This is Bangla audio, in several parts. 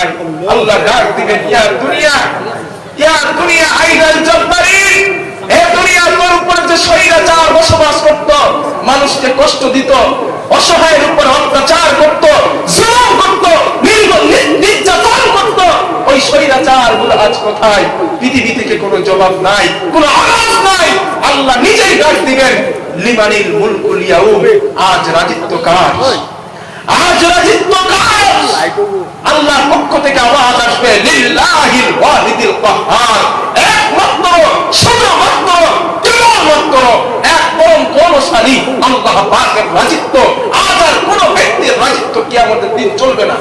কোথায়? আল্লাহ ডাক দিবেন, ইয়া দুনিয়া আইনাল জাব্বারিন, হে দুনিয়া, তোর উপর যে স্বৈরাচার বসবাস করত, মানুষকে কষ্ট দিত, অসহায়ের উপর অত্যাচার করত, জুলুম করত, নির্যাতন করত, ওই স্বৈরাচার গুলো আজ কোথায়? পৃথিবী থেকে কোনো জবাব নাই, কোনো আওয়াজ নাই। আল্লাহ নিজেই ডাক দিবেন, লিমানিল মুলকুল ইয়াউম, আজ রাজিত্ব কার? আজ রাজিত্ব কার? আল্লাহর পক্ষ থেকে আওয়াজ আসবে, লিল্লাহিল ওয়াহিদিল কাহ্হার, একমাত্র, শুধুমাত্র, কেবলমাত্র এক পরম কোনশালী আল্লাহ পাকের রাজিত্ব। আজ আর কোন ব্যক্তির রাজিত্ব কিয়ামতের দিন চলবে না।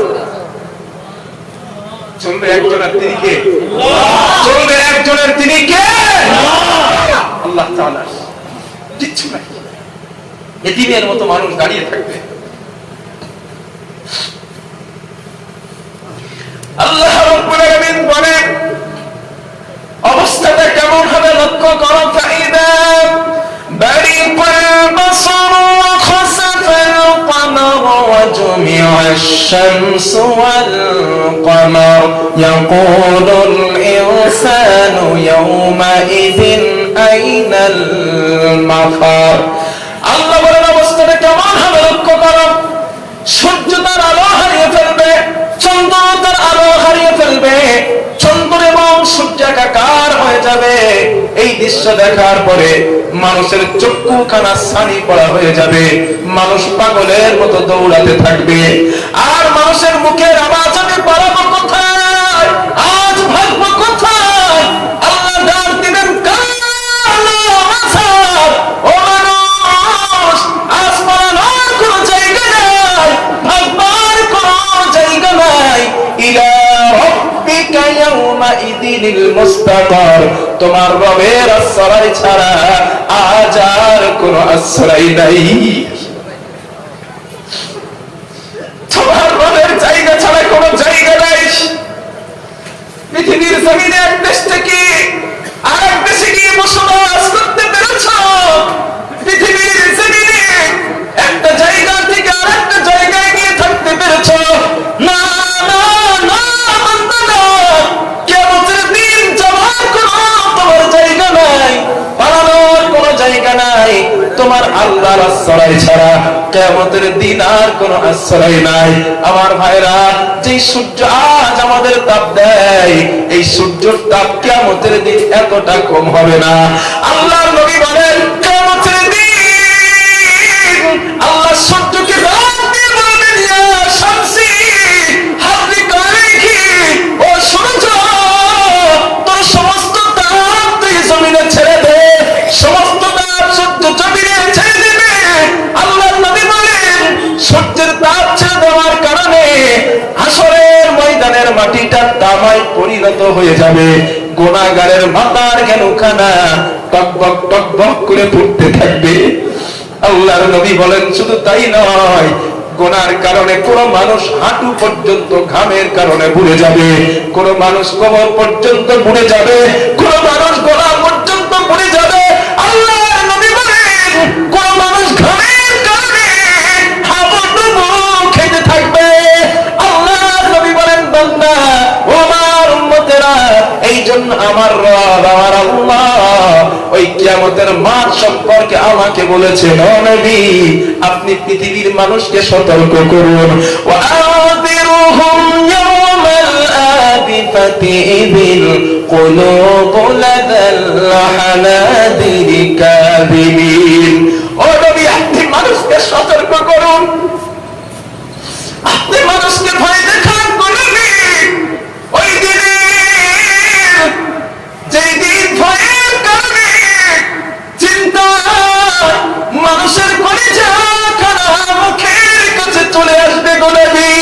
চলবে একজনের, তিনি কে? চলবে একজনের, তিনি কে? আল্লাহ তাআলা। কিচ্ছু নাই, এতিমের মতো মানুষ দাঁড়িয়ে থাকবে। আল্লাহ রাব্বুল আলামিন বলেন, অবস্থাটা কেমন হবে লক্ষ্য করো। ফাইদা বারিকাল বাসর ওয়া খাসাফাল কমার ওয়া জুমিআশ শামসু ওয়াল কমার ইয়াকুলুল ইনসানু ইয়াওমাইযিন আইনাল মাফার। আল্লাহ বলেন, অবস্থাটা কেমন হবে লক্ষ্য করো। সূর্য তার আলো হারিয়ে ফেলবে, চন্দ্র তার আলো হারিয়ে ফেলবে, চন্দ্র এবং সূর্য একাকার হয়ে যাবে। এই দৃশ্য দেখার পরে মানুষের চক্ষু খানা ছানি পড়া হয়ে যাবে, মানুষ পাগলের মতো দৌড়াতে থাকবে। আর মানুষের মুখের আওয়াজ, আমি পালাবো কোথায়, আজ ভাগবো কোথায়? আল্লাহ ডাক দিবেন, কালো আছাড়, ও মানুষ, আজ পালানোর কোনো জায়গা নাই, ভাগবার কোনো জায়গা নাই। ইলা রাব্বিকা ইয়াওমাইযিনিল মুস্তাকার, তোমার রবের আশ্রয় ছাড়া আজ আর কোনো আশ্রয় নাই। তোমার রবের জায়গা ছাড়া কোনো জায়গা নাই। পৃথিবীর জমিনে এক দেশ থেকে আরেক দেশে গিয়ে বসবাস করতে পেরেছ। পৃথিবীর জমিনে একটা জায়গা থেকে আরেকটা জায়গায় গিয়ে থাকতে পেরেছ। না না না, কিয়ামতের দিন যাওয়ার কোনো তোমার জায়গা নাই, পালানোর কোনো জায়গা নাই। তোমার আল্লাহর আশ্রয় ছাড়া কিয়ামতের দিন আর কোনো আশ্রয় নাই। আমার ভাইরা, যে সূর্য আজ আমাদের তাপ দেয়, এই সূর্যের তাপ কিয়ামতের দিন এতটা কম হবে না। আল্লাহর নবী বলেন, কিয়ামতের দিন আল্লাহ সূর্যকে ডাক দিয়ে বলবেন, ইয়া শামসি হাবলিক আলাইহি, ও সূর্য, তোর সমস্ত তাপ তুই জমিনে ছেড়ে দে। সমস্ত তাপ সূর্য জমিনে ছেড়ে দেবে। আল্লাহর নবী বলেন, সূর্যের তাপ ছেড়ে দেওয়ার কারণে হাসরের ময়দানের মাটিটা তামায় পরিণত হয়ে যাবে। গুনাহগারের মাথার কেনখানা টকবক টকবক করে ফুটতে থাকবে। আল্লাহর নবী বলেন, শুধু তাই নয়, গুনার কারণে কোন মানুষ হাঁটু পর্যন্ত ঘামের কারণে বুড়ে যাবে, কোন মানুষ কোমর পর্যন্ত বুড়ে যাবে, কোন মানুষ গলা পর্যন্ত বুড়ে যাবে। আল্লাহর নবী বলেন, কোন মানুষ ঘামের কারণে হাবুডুবু খেতে থাকবে। আল্লাহর নবী বলেন, বান্দা, ও আমার উম্মতেরা, এই জন্য আমার রব, আমার আল্লাহ ওই কিয়ামতের মাঠ সম্পর্কে আমাকে বলেছেন, ও নবী, আপনি পৃথিবীর মানুষকে সতর্ক করুন। ওয়া আযিরুহুম ইয়াওমাল আযিফাতি ইযিল কুলুবু লাদাল হানাদিরি কাযিবিন। ও নবী, আপনি মানুষকে সতর্ক করুন, আপনি মানুষকে ভয় দেখান। ওই দিনে, যেই দিন ভয়ের কারণে চিন্তা মানুষের কলিজা খানা মুখের কাছে চলে আসবে। গোলাপি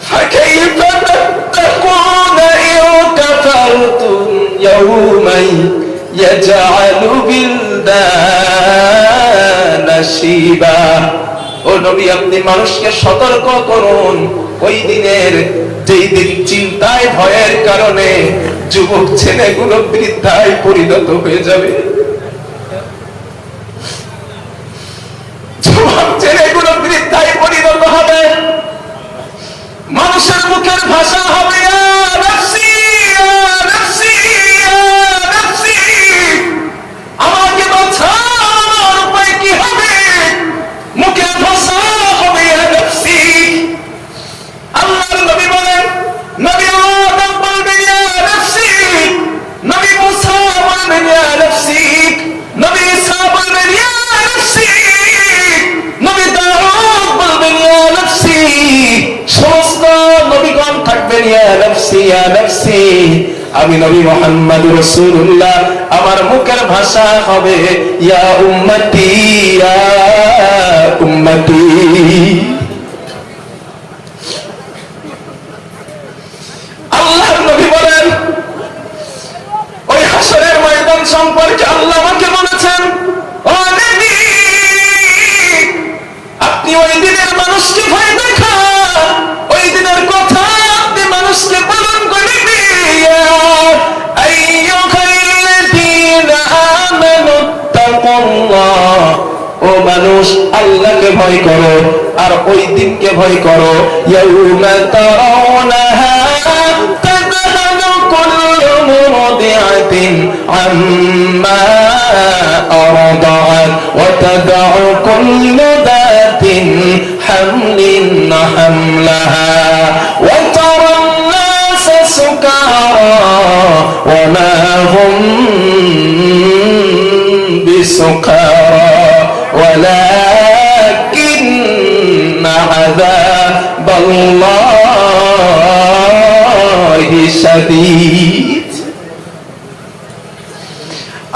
ফাকাইফা তাত্তাকুনা ইন কাফারতুম ইয়াওমান ইয়াজআলু বিলদানা শিবা। ও নবী, আপনি মানুষকে সতর্ক করুন, ওই দিনের, যেই দিন চিন্তায় ভয়ের কারণে যুবক ছেলেগুলো বৃদ্ধায় পরিণত হয়ে যাবে। যুবক ছেলেগুলো বৃদ্ধায় পরিণত হবে। নাফসি ইয়া নাফসি, আমি নবী মুহাম্মদ রাসূলুল্লাহ আমার মুখের ভাষা হবে ইয়া উম্মতি ইয়া উম্মতি। আল্লাহর নবী বলেন ওই হাসরের ময়দান সম্পর্কে আল্লাহ আমাকে বলেছেন, ও নবী আপনি ওই দিনের মানুষকে ভয় দেখান, ওই দিনের কথা আপনি মানুষকে পালন করে ও মানুষ আল্লাহকে ভয় করো আর ওই দিনকে ভয় করো। ইয়াউমা তারাউনাহা তাযহালু কুল্লু মুরদিআতিন আম্মা আরদাআত ওয়া তাদউ কুল্লু দাতিন হামলিন হামলাহা ওয়া তারান নাসা সুকারা ওয়া মা হুম বিসুকারা ولكن عذاب الله شديد।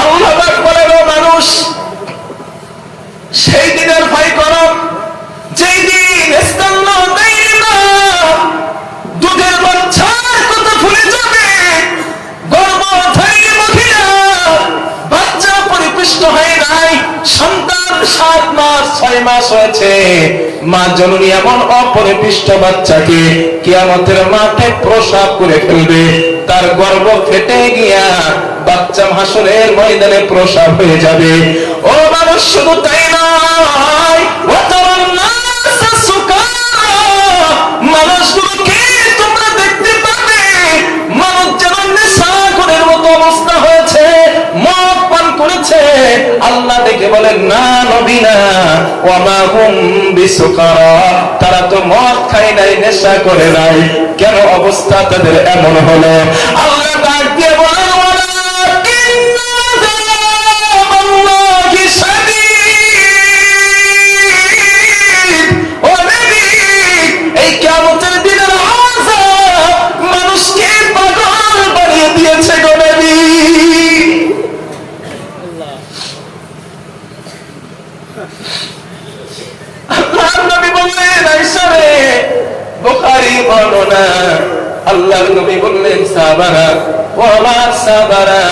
আল্লাহ পাক বলেন ও মানুষ সেই দিনের ভয় করো যেই দিন স্তন্য দেয় না, দুধের বাচ্চার কথা ভুলে যাবে, গর্ভধারী মহিলা বাচ্চা পরিপুষ্ট হয় নাই, সন্তান 7 মাস 6 মাস হয়েছে, মা জননী এমন অপরিপুষ্ট বাচ্চাকে কিয়ামতের মাঠে প্রসব করে ফেলবে, তার গর্ভ ফেটে গিয়া বাচ্চা হাসরের ময়দানে প্রসব হয়ে যাবে। ও মানুষ শুধু তাই নয়, মানুষগুলোকে তোমরা দেখতে পাবে মানুষ যেন নেশাখোরের মতো অবস্থা হয়েছে, মদ পান করেছে। আল্লাহ দেখে বলেন না নবী না, ওয়া মা হুম বিসুকারা, তারা তো মদ খায় নাই, নেশা করে নাই, কেন অবস্থা তাদের এমন হলো? আল্লাহ ডাক দিয়ে বলেন ওয়ালাকিন্না আযাবাল্লাহি শাদীদ। ও নবী এই কিয়ামতের দিনের আযাব মানুষকে পাগল বানিয়ে দিয়েছে গো নবী। আল্লাহর নবী বললেন আয়েশা রে, বুখারী বর্ণনা, আল্লাহর নবী বললেন সাহাবারা ও আমার সাহাবারা,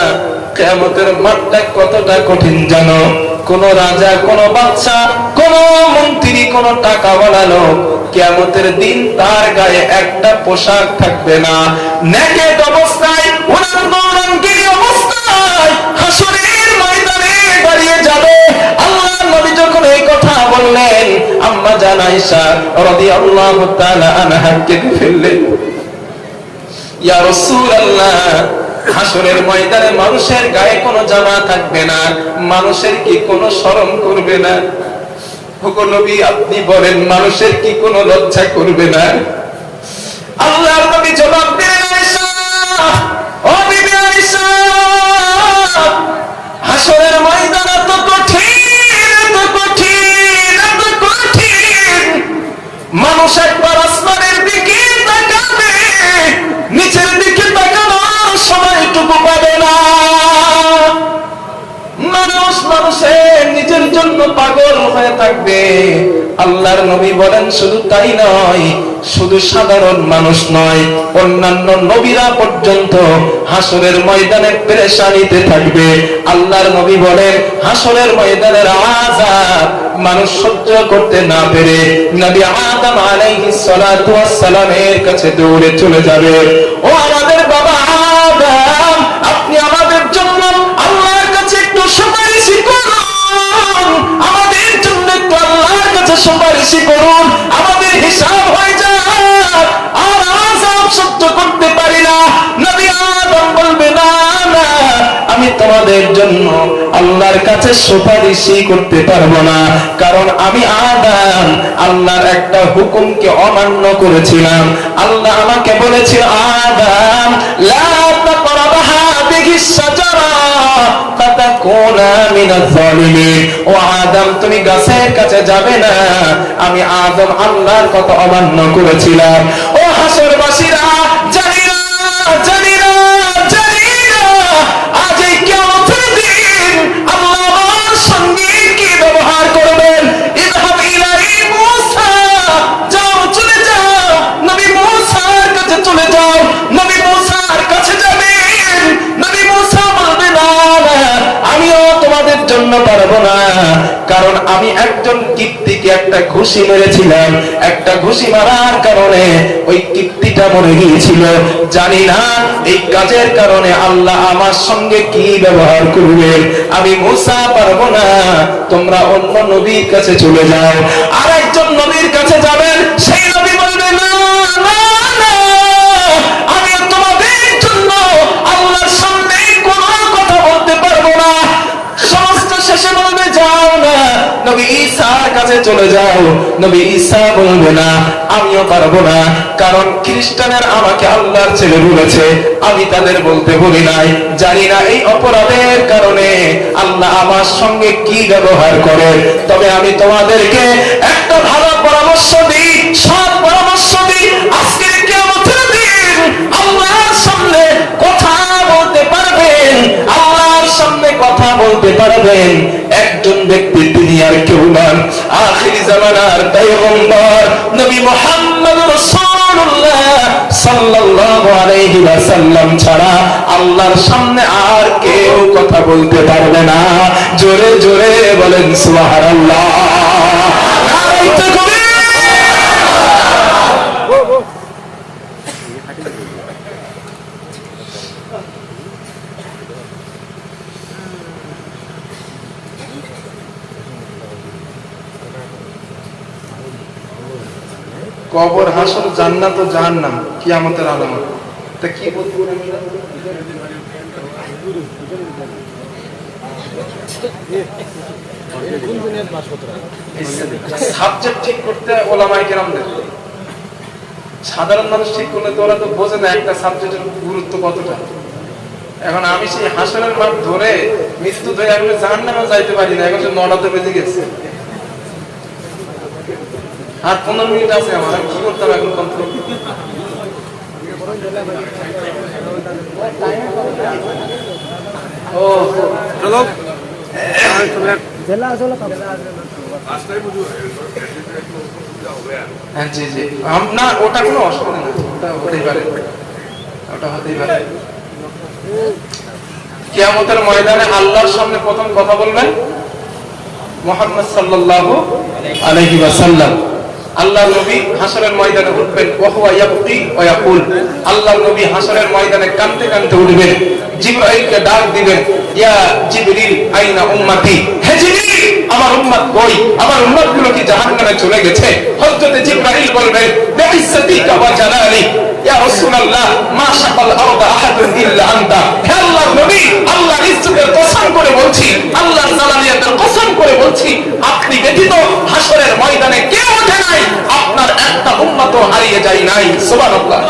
কিয়ামতের মাঠটা কতটা কঠিন জানো? কোন রাজা, কোন বাদশা, কোন মন্ত্রী, কোন টাকাওয়ালা লোক কিয়ামতের দিন তার গায়ে একটা পোশাক থাকবে না, নেকেড অবস্থায়, উলঙ্গিনী অবস্থায় হাসরের ময়দানে দাঁড়িয়ে যাবে। আল্লাহর নবী যখন এই কথা বললেন, আম্মা জান আয়েশা রাদিয়াল্লাহু তাআলা আনহা কেঁদে ফেললেন, ইয়া রাসূলুল্লাহ হাসরের ময়দানে মানুষের গায়ে কোনো জামা থাকবে না, মানুষের কি কোনো শরম করবে না? ওগো নবী আপনি বলেন মানুষের কি কোনো লজ্জা করবে না? আল্লাহর নবী জবাব দিলেন, আয়েশা ও বিবি আয়েশা, হাসরের ময়দান এত কঠিন, এত কঠিন, এত কঠিন, মানুষ একবার আসমানের দিকে তাকাবে, নিচের দিকে তাকানোর সময়টুকু পাবে না। মানুষ মানুষের নিজের জন্য পাগল হয়ে থাকবে। আল্লাহর নবী বলেন শুধু তাই নয়, শুধু সাধারণ মানুষ নয়, অন্যান্য নবীরা পর্যন্ত হাসরের ময়দানে পেরেশানিতে থাকবে। আল্লাহর নবী বলেন হাসরের ময়দানের আযাব মানুষ সহ্য করতে না পেরে নবী আদম আলাইহিস সালাতু ওয়াস সালামের কাছে দৌড়ে চলে যাবে, ও আমাদের বাবা আদম, আপনি আমাদের জন্য আল্লাহর কাছে একটু সুপারিশ করুন, আমাদের জন্য একটু আল্লাহর কাছে সুপারিশ করুন, আমাদের হিসাব হয়ে যায়, আর আযাব সহ্য করতে পারি না। নবী আদম বলবে না না, আমি তোমাদের জন্য আল্লাহর কাছে সুপারিশই করতে পারবো না, কারণ আমি আদম আল্লাহর একটা হুকুমকে অমান্য করেছিলাম। আল্লাহ আমাকে বলেছিল আদম লা তাকরাবা হাদিহিস শাজারা ফাতাকুনা মিনাজ জালিমিন, ও আদম তুমি গাছের কাছে যাবে না, আমি আদম আল্লাহর কথা অমান্য করেছিলাম। ও হাসরবাসীরা জানি না কারণ আমি একজন কিপ্তিকে একটা ঘুষি মেরেছিলাম, একটা ঘুষি মারার কারণে ওই কিপ্তিটা মরে গিয়েছিল। জানি না এই কাজের কারণে আল্লাহ আমার সঙ্গে কি ব্যবহার করবে। আমি মুসা পারবো না, তোমরা অন্য নবীর কাছে চলে যাও। আর একজন নবীর কাছে যাবেন, সেই নবী বলবে না না না, আমি তোমাদের জন্য আল্লাহর সামনে কোনো কথা বলতে পারবো না। সমস্ত শেষে বলবে যাও না, নবী ঈসার কাছে চলে যাও। নবী ঈসা বলবে না, আমিও পারবো না, কারণ খ্রিস্টানের আমাকে আল্লাহর ছেলে বলেছে, আমি তাদের বলতে বলি নাই। জানি না এই অপরাধের কারণে আল্লাহ আমার সঙ্গে কি ব্যবহার করে। তবে আমি তোমাদেরকে একটা ভালো পরামর্শ দিই, সৎ পরামর্শ দিই। আজকে কিয়ামতের দিন আল্লাহর সামনে কথা বলতে পারবেন, আল্লাহর সামনে কথা বলতে পারবেন একজন ব্যক্তি, তিনি আর কেউ নন, আখিরি জামানার পয়গম্বর নবী মুহাম্মদ রাসূলুল্লাহ সাল্লাল্লাহু আলাইহি ওয়াসাল্লাম ছাড়া আল্লাহর সামনে আর কেউ কথা বলতে পারবে না। জোরে জোরে বলেন সুবহানাল্লাহ। কবর, হাসর, জান্নাত ও জাহান্নাম কিয়ামতের আলামত। তা কি বলবো আমরা? সাবজেক্ট ঠিক করতে ওলামায়ে কেরামদের, সাধারণ মানুষ ঠিক করলে তো ওরা তো বোঝে না একটা সাবজেক্টের গুরুত্ব কতটা। এখন আমি সেই হাসরের মাঠ ধরে মৃত্যু ধরে এখন জাহান্নামে যাইতে পারি না, এখন 9টা বেজে গেছে, আর 15 মিনিট আছে আমার, আমি কি করতাম এখন কন্ট্রোল। ও চলো হ্যাঁ জি জি, না ওটা কোনো অসুবিধা নেই, ওটা হতেই পারে, ওটা হতেই পারে। কিয়ামতের ময়দানে আল্লাহর সামনে প্রথম কথা বলবেন মুহাম্মদ সাল্লাল্লাহু আলাইহি ওয়াসাল্লাম। আল্লাহর নবী হাসরের ময়দানে উঠবেন, ওয়া হুয়া ইয়াবকি ওয়া ইয়াকুল, আল্লাহর নবী হাসরের ময়দানে কাঁদতে কাঁদতে উঠবেন, জিবরাইলকে ডাক দিবেন, ইয়া জিবরিল আইনা উম্মতি, হে জিবরিল আমার উম্মত কই, আমার উম্মতগুলো কি জাহান্নামে চলে গেছে? হযরত জিবরাইল বলবেন, বিইজ্জাতিকা ওয়া জালালি ইয়া রাসূলুল্লাহ মা শাকাল আরদা আহাদুন ইল্লা আনতা, হে আল্লাহর নবী আল্লাহর ইজ্জতের কসম করে বলছি, আল্লাহর জালালিয়াতের কসম করে বলছি, আপনি ব্যতীত হাসরের ময়দানে কেউ ওঠে নাই, আপনার একটা উম্মতও হারিয়ে যায় নাই। সুবহানাল্লাহ।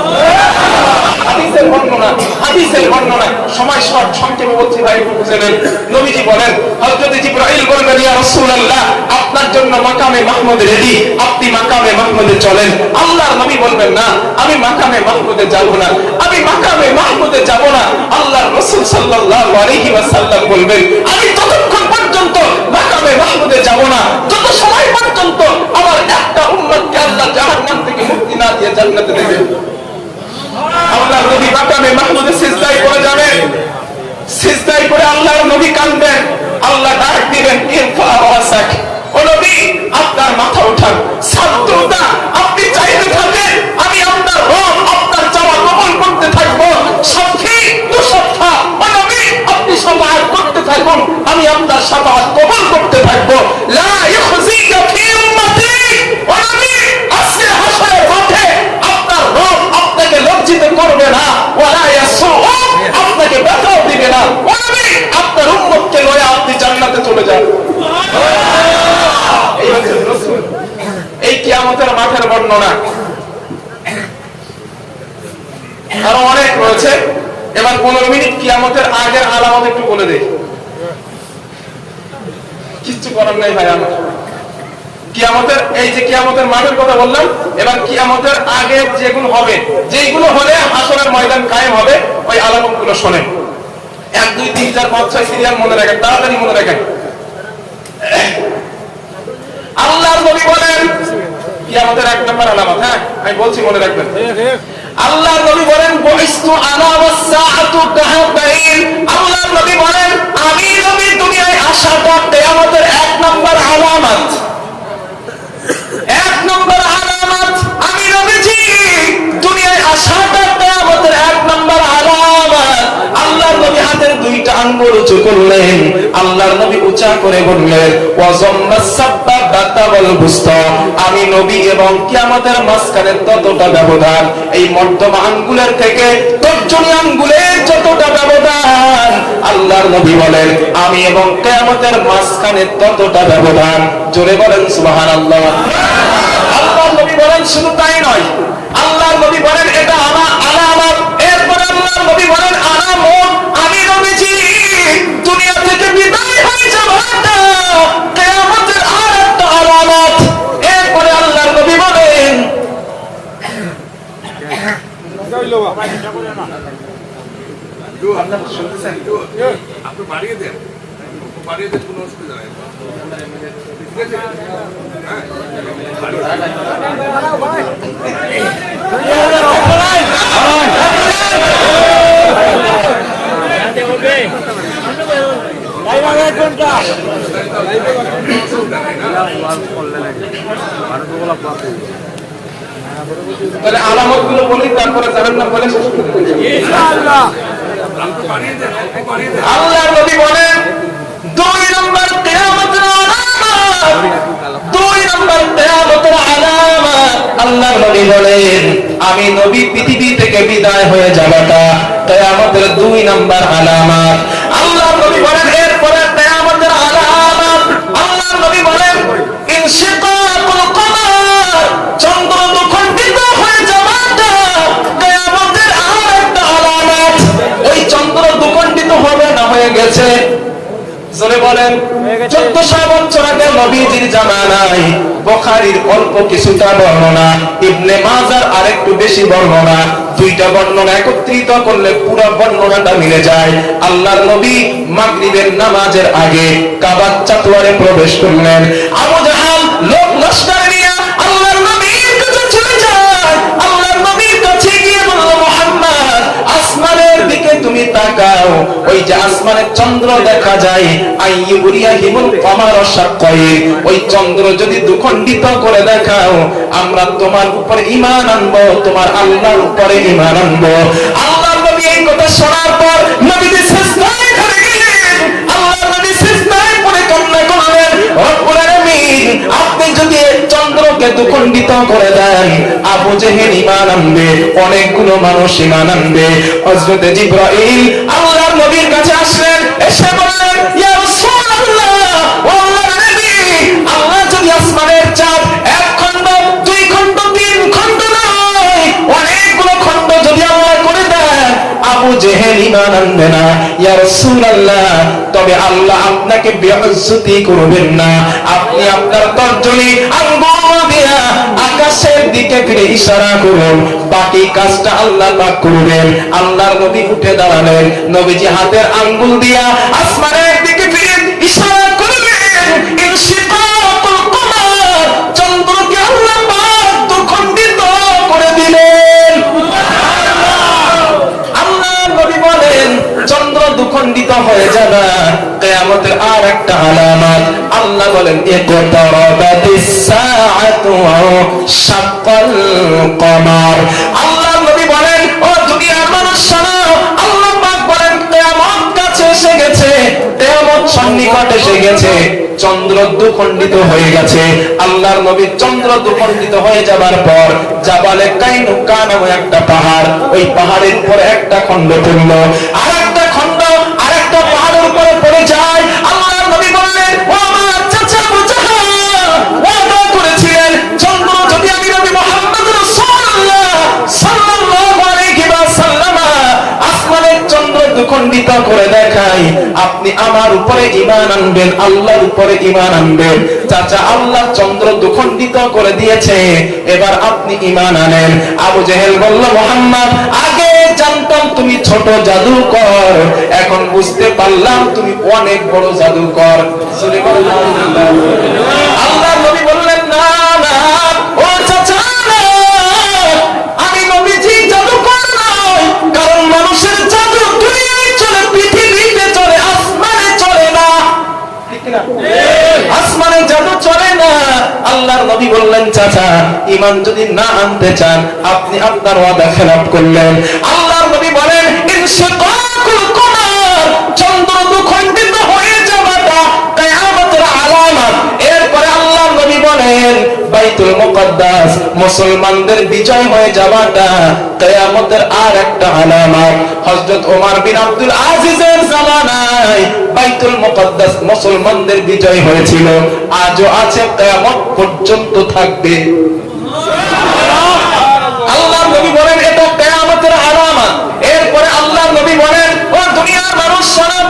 হাদিসের বর্ণনা, হাদিসের বর্ণনা, সময় শর্ট সংক্ষেপে বলছি ভাই একটু বুঝে নেন। নবীজি বলেন, হযরত জিবরাইল বলবেন, ইয়া রাসূলুল্লাহ আপনার জন্য মাকামে মাহমুদ রেডি, আপনি মাকামে মাহমুদে চলেন। আল্লাহর নবী বলবেন, না আমি মাকামে মাহমুদে যাব না, আমি মাকামে মাহমুদে যাব না। আল্লাহর রাসূল সাল্লাল্লাহু আলাইহি ওয়াসাল্লাম বলবেন, আমি ততক্ষণ পর্যন্ত মাকামে মাহমুদে যাব না যত সময় পর্যন্ত আমার একটা উম্মতকে আল্লাহ জাহান্নাম থেকে মুক্তি না দিয়ে জান্নাতে দেবেন। আল্লাহর নবী মাকামে মাহমুদে সিজদায় পড়ে যাবেন, সিজদায় পড়ে আল্লাহর নবী কাঁদবেন, আল্লাহ ডাক দিবেন, ইরফা রাসাক, ও নবী আপনার মাথা উঠান, সাবতুদা আপনি চাইতে থাকেন, আমি আপনার রব আপনার চাওয়া কবুল করতে থাকব, সাক্ষী তুষাফা, ও নবী আপনি শাফাআত করতে থাকুন, আমি আপনার শাফাআত কবুল করতে থাকব। লা ইখজিকা ফি উম্মতি, ও নবী আজকে হাসরের মাঠে আপনার রব আপনাকে লজ্জিত করবে না, ওয়ালা ইয়াসু আপনাকে ব্যথাও দিবে না, ও নবী আপনার উম্মতকে লয়ে আপনি জান্নাতে চলে যান। এই কিয়ামতের মাঠের বর্ণনা আরো অনেক রয়েছে। এবার 15 মিনিট কিয়ামতের আগের আলামত একটু বলে দেই, কিচ্ছু করার নাই ভাই আমার। কিয়ামতের, এই যে কিয়ামতের মাঠের কথা বললাম, এবার কিয়ামতের আগে যেগুলো হবে, যেগুলো হলে হাসরের ময়দান কায়েম হবে, ওই আলামতগুলো শোনেন। 1 2 3 4 5 6 সিরিয়াল মনে রাখেন, তাড়াতাড়ি মনে রাখেন। আল্লাহর নবী বলেন কিয়ামতের 1 নম্বর আলামত, হ্যাঁ আমি বলছি মনে রাখবেন। আল্লাহর নবী বলেন বুইস্তু আনা ওয়াস সাআতু কাহাতাইন। আল্লাহর নবী বলেন আমি নবী দুনিয়ায় আসাটা কিয়ামতের এক নম্বর আলামত। এক নম্বর আলামত আমি নবীজি দুনিয়ায় আসাটা কিয়ামতের এক নম্বর আলামত। আল্লাহর নবী হাতের দুইটা আঙ্গুল উঁচু করলেন, আল্লাহর নবী উঁচা করে বললেন ওয়াজাম্মাস সাব্বাতা ওয়াল বুসতা। আমি নবী এবং কিয়ামতের মাঝখানে ততটা ব্যবধান, এই মধ্যমা আঙ্গুলের থেকে তর্জনী আঙ্গুলের যতটা ব্যবধান, আল্লাহর নবী বলেন আমি এবং কিয়ামতের মাঝখানে ততটা ব্যবধান। জোরে বলেন সুবহানাল্লাহ। আল্লাহর নবী বলেন শুধু তাই নয়, আল্লাহর নবী বলেন এটা আলামত। এরপর আল্লাহর নবী বলেন আলামত আমি নবীজি দুনিয়া থেকে বিদায় হয়ে যাওয়াটা কিয়ামতের আরেকটা আলামত। এরপরে আল্লাহর নবী বলেন আপনারা শুনতেছেন? আপনি বাড়িয়ে দেন, বাড়িয়ে দেন, কোনো অসুবিধা নেই। ঠিক আছে? তাহলে আলামত গুলো বলি, তারপরে জাহান্নাম বলে শেষ করতে হবে ইনশাআল্লাহ। আল্লাহর নবী বলেন দুই নম্বর কিয়ামতের আলামত, দুই নম্বর কিয়ামতের আলামত। আল্লাহর নবী বলেন আমি নবী পৃথিবী থেকে বিদায় হয়ে যাওয়াটা কিয়ামতের দুই নম্বর আলামত। আল্লাহর নবী বলেন এরপরে কিয়ামতের আলামত, আল্লাহর নবী বলেন ইনশিকাকুল কমার, চন্দ্র দুখণ্ডিত হয়ে যাওয়াটা কিয়ামতের আরেকটা আলামত। ওই চন্দ্র দুখণ্ডিত হবে না হয়ে গেছে? জোরে বলেন। 1400 বছর আগে নবীজির জামানায় বুখারীর অল্প কিছুটা বর্ণনা, ইবনে মাজার আরেকটু বেশি বর্ণনা, দুইটা বর্ণনা একত্রিত করলে পুরো বর্ণনাটা মিলে যায়। আল্লাহর নবী মাগরিবের নামাজের আগে কাবার চত্বরে প্রবেশ করলেন। আবু জাহাল লোক লস্কর নিয়ে আল্লাহর নবীর কাছে চলে যায়। আল্লাহর নবীর কাছে গিয়ে বলল মুহাম্মদ আসমানের দিকে তুমি তাকাও, ওই যে আসমানের চন্দ্র দেখা যায় আইয়ুরিয়াহিমুল কমার শাক্কাইন, ওই চন্দ্র যদি দুখণ্ডিত করে দেখাও আমরা তোমার উপর ঈমান আনবো, তোমার আল্লাহর উপরে ঈমান আনবো। আল্লাহর নবী এই কথা শোনার পর নবীজি সিজদায় পড়ে গেলেন। আল্লাহর নবী সিজদায় পড়ে কান্না করলেন রব্বুল আলামিন আপনি যদি চন্দ্রকে দুখণ্ডিত করে দেন আবু জেহেল ঈমান আনবে, অনেকগুলো মানুষ ঈমান আনবে। হযরত জিবরাইল আল্লাহর নবীর কাছে আসলেন, এসে বললেন ইয়া রাসূলুল্লাহ, ও আল্লাহর নবী আল্লাহ যদি আসমানের চাঁদ এক খণ্ড, দুই খণ্ড, তিন খণ্ড নয় অনেকগুলো খণ্ড যদি আল্লাহ করে দেন আবু জেহেল ঈমান আনবে না। ইয়া রাসূলুল্লাহ তবে আল্লাহ আপনাকে বেইজ্জতি করবেন না, আপনি আপনার তর্জনী আঙ্গুল দিয়া আকাশের দিকে ফিরে ইশারা করুন, বাকি কাজটা আল্লাহ পাক করবেন। আল্লাহর নবী উঠে দাঁড়ালেন, নবীজি হাতের আঙ্গুল দিয়া আসমানের দিকে ফিরে ইশারা করলেন ইনশিকাকুল কমার, চন্দ্রকে আল্লাহ পাক দুখণ্ডিত করে দিলেন। আল্লাহর নবী বলেন চন্দ্র দুখণ্ডিত হয়ে যাবে কিয়ামতের আর একটা আলামত। আল্লাহ বলেন ইকতারাবাতিস সাআতু ওয়া শাক্কাল কমার। আল্লাহর নবী বলেন ও দুনিয়ার মানুষ শোনো, আল্লাহ পাক বলেন কিয়ামত কাছে এসে গেছে, কিয়ামত সন্নিকট এসে গেছে, চন্দ্র দুখণ্ডিত হয়ে গেছে। আল্লাহর নবী চন্দ্র দুখণ্ডিত হয়ে যাবার পর জাবালে কাইনুকা নামে একটা পাহাড়, ওই পাহাড়ের উপর একটা খণ্ড পড়ল, আরেকটা খণ্ড আরেকটা পাহাড়ের উপরে পড়ে যায়। আল্লাহর নবী বললেন ও আমার চাচা আবু জাহল ওয়াদা করেছিলেন চন্দ্র যদি আমি নবী মুহাম্মদ রাসূলুল্লাহ সাল্লাল্লাহু আলাইহি ওয়াসাল্লাম আসমানের চন্দ্র দুখণ্ডিত করে দেখাই আপনি আমার উপরে ঈমান আনবেন, আল্লাহর উপরে ঈমান আনবেন। চাচা আল্লাহ চন্দ্র দুখণ্ডিত করে দিয়েছে, এবার আপনি ঈমান আনেন। আবু জেহেল বলল মুহাম্মদ আগে জানতাম তুমি ছোট জাদুকর, এখন বুঝতে পারলাম তুমি অনেক বড় জাদুকর। আল্লাহর নবী বললেন না না ও চাচা না, আমি নবীজি জাদু চাচা, ঈমান যদি না আনতে চান আপনি আপনার ওয়াদা খেলাফ করলেন। আল্লাহর নবী বলেন ইনশিকাকুল কমার, চন্দ্র দুখণ্ডিত হয়ে যাওয়াটা কিয়ামতের আলামত। এরপরে আল্লাহর নবী বলেন বাইতুল মুকদ্দাস মুসলমানদের বিজয় হয়ে যাওয়াটা কিয়ামতের আর একটা আলামত। হযরত ওমর বিন আব্দুল আজিজের জামানায় বাইতুল মুকদ্দাস মুসলমানদের বিজয় হয়েছিল, আজও আছে, কিয়ামত পর্যন্ত থাকবে। আল্লাহর নবী বলেন এটা কিয়ামতের আলামত। এরপরে আল্লাহর নবী বলেন ও দুনিয়ার মানুষ শোনো,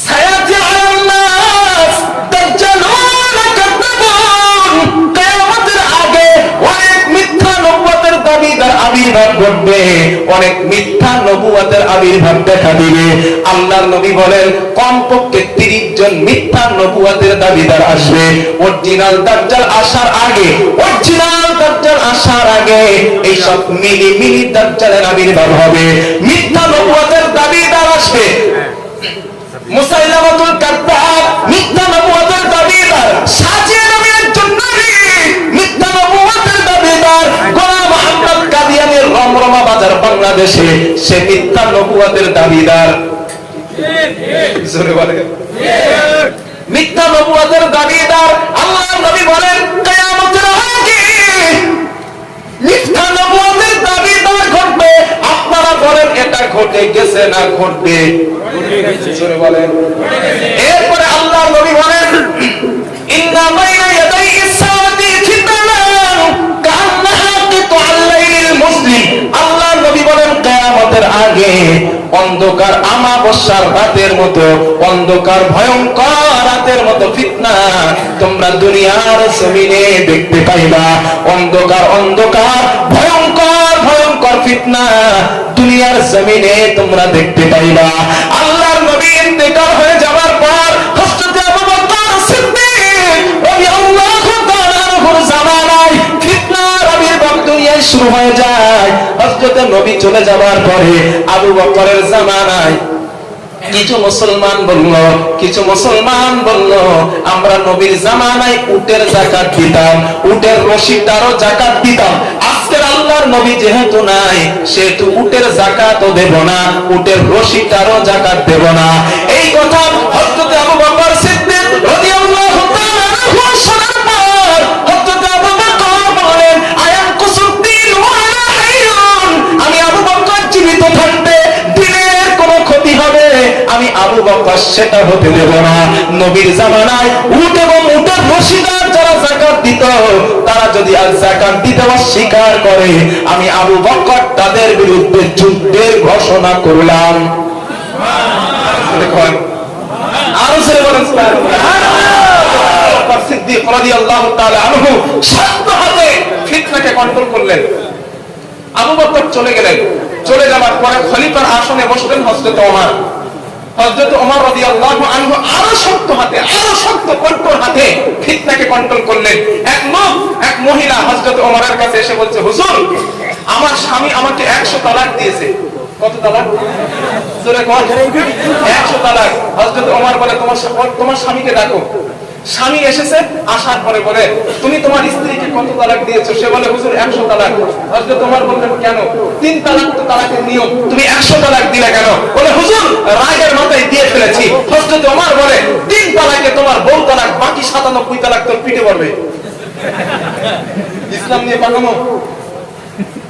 সায়াতি আলান নাস দাজ্জালুন কাযাবুন, কিয়ামতের আগে অনেক মিথ্যা নবুয়তের দাবিদার আবির্ভাব ঘটবে, অনেক মিথ্যা নবুয়তের আবির্ভাব দেখা দিবে। আল্লাহর নবী বলেন কমপক্ষে 30 জন মিথ্যা নবুয়তের দাবিদার আসবে। অরিজিনাল দাজ্জাল আসার আগে, অরিজিনাল দাজ্জাল আসার আগে এই সব মিলি মিলি দাজ্জালের আবির্ভাব হবে। মিথ্যা নবুয়তের দাবিদার আসবে। মুসাইলামাতুল কাযযাব মিথ্যা নবুয়তের দাবিদার, সাজিয়ে নবী একজন নবী, মিথ্যা নবুয়তের দাবিদার। গোলাম আহমদ কাদিয়ানীর রমরমা বাজার বাংলাদেশে, সে মিথ্যা নবুয়তের দাবিদার। জোরে বলে মিথ্যা নবুয়তের দাবিদার। আল্লাহর নবী বলেন কিয়ামতের আগে মিথ্যা নবুয়তের দাবিদার ঘটবে। আপনারা বলেন এটা ঘটে গেছে না ঘটবে? জোরে বলেন। এরপরে আল্লাহর নবী বলেন ইন্না বাইনা ইয়াদাই ইসসাতি ফিতনান কান্নাহা কিতুল লাইলিল মুসলিম। আল্লাহর নবী বলেন কিয়ামতের আগে অন্ধকার আমাবস্যার রাতের মতো, অন্ধকার ভয়ঙ্কর রাতের মতো ফিতনা তোমরা দুনিয়ার জমিনে দেখতে পাইবা। অন্ধকার অন্ধকার ভয়ঙ্কর ভয়ঙ্কর ফিতনা দুনিয়ার জমিনে তোমরা দেখতে পাইবা। আল্লাহর নবী ইন্তেকাল হয়ে যাওয়ার পর হযরত আবু বকর সিদ্দিক রাদিয়াল্লাহু তাআলা আনহুর জামানায় ফিতনার আবির্ভাব দুনিয়ায় শুরু হয়ে যায়। হযরত নবী চলে যাওয়ার পরে আবু বকরের জামানায় কিছু মুসলমান বলল আমরা নবীর জামানায় উটের যাকাত দিতাম, উটের রশিটারও যাকাত দিতাম। আজকের আল্লাহর নবী যেহেতু নাই সেহেতু উটের যাকাতও দেব না, উটের রশিটারও যাকাত দেব না। এই কথা হযরত আবু বকর সিদ্দিক রাদিয়াল্লাহু তাআলা আনহু শোনার পর হযরত আবু বকর বলেন আয়ান কুসুদ্দিন ওয়া আনা হাইয়ুন, আমি আবু বকর জীবিত থাকতে দিনের কোনো ক্ষতি হবে আমি আবু বকর সেটা হতে দেব না। নবীর জামানায় উট এবং উটের রশিদার যারা যাকাত দিত তারা যদি আজ যাকাত দিতে অস্বীকার করে আমি আবু বকর তাদের বিরুদ্ধে যুদ্ধের ঘোষণা করলাম। দেখুন আরো সে বলেন সুবহানাল্লাহ। সিদ্দিক রাদিয়াল্লাহু তাআলা আনহু শক্ত হাতে ফিতনাকে কন্ট্রোল করলেন। আবু বকর চলে গেলেন, চলে যাওয়ার পরে খলিফার আসনে বসলেন হযরত ওমর। হযরত ওমর রাদিয়াল্লাহু আনহু আরো শক্ত হাতে, আরো শক্ত কঠোর হাতে ফিতনাকে কন্ট্রোল করলেন। এক মহিলা হযরত ওমরের কাছে এসে বলছে হুজুর আমার স্বামী আমাকে 100 তালাক দিয়েছে। কত তালাক? জোরে কর। 100 তালাক। হযরত ওমর বলে তোমার স্বামীকে ডাকো। স্বামী এসেছে, আসার পরে বলে তুমি তোমার স্ত্রীকে কত তালাক দিয়েছো? সে বলে হুজুর 100 তালাক। হযরত ওমর বললেন কেন? 3 তালাক তো তালাকের নিয়ম, তুমি 100 তালাক দিলে কেন? বলে হুজুর রাগের মাথায় দিয়ে ফেলেছি। হযরত ওমর বলে 3 তালাকে তোমার বউ তালাক, বাকি 97 তালাক তোর পিঠে পড়বে। ইসলাম নিয়ে পাকামো।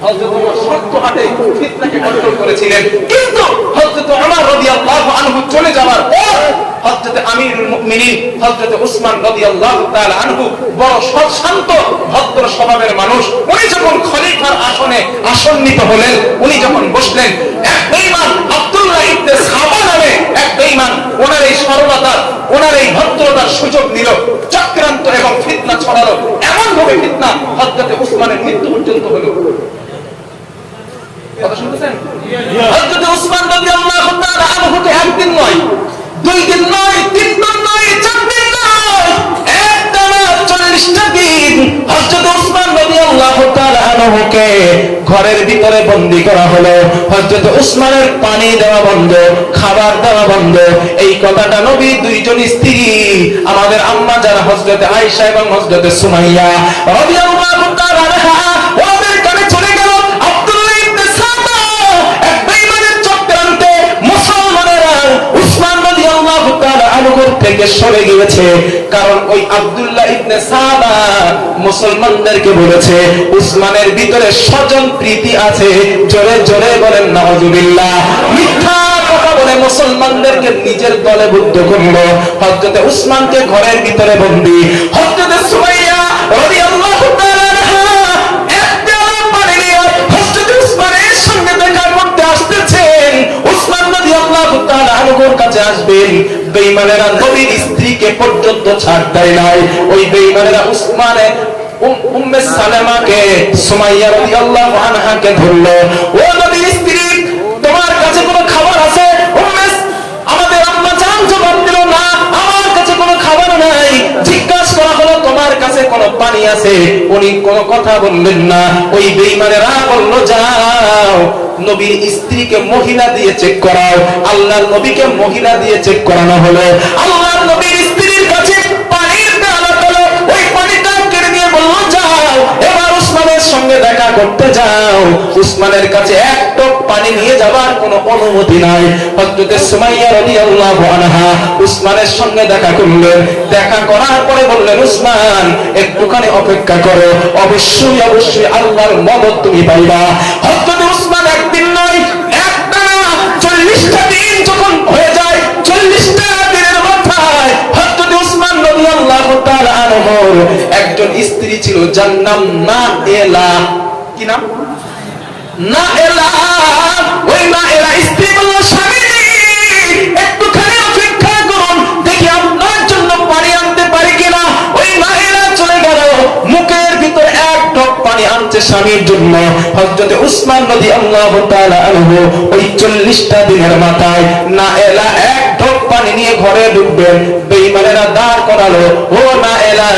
হযরত ওমর শক্ত হাতে ফিতনাকে কন্ট্রোল করেছিলেন। কিন্তু হযরত ওমর রাদিয়াল্লাহু আনহু চলে যাওয়ার পর হযরত আমিরুল মুমিনিন হযরত উসমান রাদিয়াল্লাহু তাআলা আনহু বড় শান্ত ভদ্র স্বভাবের মানুষ, উনি যখন খলিফার আসনে আসন্নিত হলেন, উনি যখন বসলেন, এক বেঈমান আব্দুল্লাহ ইবনে সাবা নামে এক বেঈমান ওনার এই সরলতা, ওনার এই ভদ্রতার সুযোগ নিল, চক্রান্ত এবং ফিতনা ছড়ালো। এমন ভাবে ফিতনা হযরত উসমানের মৃত্যু পর্যন্ত হলো। কথা শুনতেছেন? হযরত উসমান রাদিয়াল্লাহু তাআলা আনহু তো একদিন নয়, 2 দিন নয়, 3 দিন নয়, 4 দিন নয়, একটানা 40টা দিন হযরত উসমান রাদিয়াল্লাহু তাআলা আনহুকে ঘরের ভিতরে বন্দী করা হলো। হযরত উসমানের পানি দেওয়া বন্ধ, খাবার দেওয়া বন্ধ। এই কথাটা নবী দুইজন স্ত্রী আমাদের আম্মা যারা হযরত আয়েশা এবং হযরত সুমাইয়া রাদিয়াল্লাহু তাআলা আনহা ওদের কানে চলে গেল। আব্দুল্লাহ ইবনে সাবা এক বেঈমানের চক্রান্তে মুসলমানেরা উসমান রাদিয়াল্লাহু তাআলা আনহুর থেকে সরে গিয়েছে। কারণ ওই আব্দুল্লাহ ইবনে সাবা মুসলমানদেরকে বলেছে উসমানের ভিতরে স্বজন প্রীতি আছে। জোরে জোরে বলেন নাউজুবিল্লাহ। মিথ্যা কথা বলে মুসলমানদেরকে নিজের দলে বদ্ধ করলো। হযরত উসমানকে ঘরের ভিতরে বন্দী। হযরত সুমাইয়া রাদিয়াল্লাহু তাআলা আনহা একটা পানি নিয়ে হযরত উসমানের সঙ্গে দেখা করতে আসতেছেন। উসমান রাদিয়াল্লাহু তাআলা আনহুর কাছে আসবেন। বেঈমানেরা নবীর স্ত্রীকে পর্যন্ত ছাড় দেয় নাই। ওই বেঈমানেরা উসমানের উম্মে সালেমাকে সুমাইয়া রাদিয়াল্লাহু আনহাকে ধরলো। ও নবীর স্ত্রী, তোমার কাছে কোনো খাবার আছে? উম্মে আমাদের আম্মা জান জবাব দিল, না আমার কাছে কোনো খাবার নাই। জিজ্ঞাসা করা হলো তোমার কাছে কোনো পানি আছে? উনি কোনো কথা বললেন না। ওই বেঈমানেরা বলল, যাও নবীর স্ত্রীকে মহিলা দিয়ে চেক করাও। আল্লাহর নবীকে মহিলা দিয়ে চেক করানো হলো। আল্লাহর নবীর স্ত্রীর কাছে পানির পেয়ালা পেল। ওই পানিটা কেড়ে নিয়ে বলল, যাও এবার উসমানের সঙ্গে দেখা করতে যাও। উসমানের কাছে এক টপ পানি নিয়ে যাবার কোনো অনুমতি নাই। হযরত সুমাইয়া রাদিয়াল্লাহু আনহা উসমানের সঙ্গে দেখা করলেন। দেখা করার পরে বললেন, উসমান একটুখানি অপেক্ষা করো, অবশ্যই অবশ্যই আল্লাহর মদদ তুমি পাইবা। হযরত উসমান একদিন নয়, একটানা 40টা দিন যখন হয়ে যায়, 40টা দিনের মাথায় হযরত উসমান রাদিয়াল্লাহু তাআলা আনহুর একজন স্ত্রী ছিল, যার নাম নাএলা। কি নাম? নাএলা। ওই নাএলা স্ত্রী বলল, স্বামী একটুখানি অপেক্ষা করুন, দেখি আপনার জন্য পানি আনতে পারি কিনা। ওই নাএলা চলে গেল, মুখের ভিতর এক ঢোক পানি আনছে স্বামীর জন্য। হযরত উসমান রাদিয়াল্লাহু তাআলা আনহু ওই 40টা দিনের মাথায় নাএলা এক ঢোক পানি নিয়ে ঘরে ঢুকবেন। বেঈমানেরা দাঁড় করালো, ও নাএলা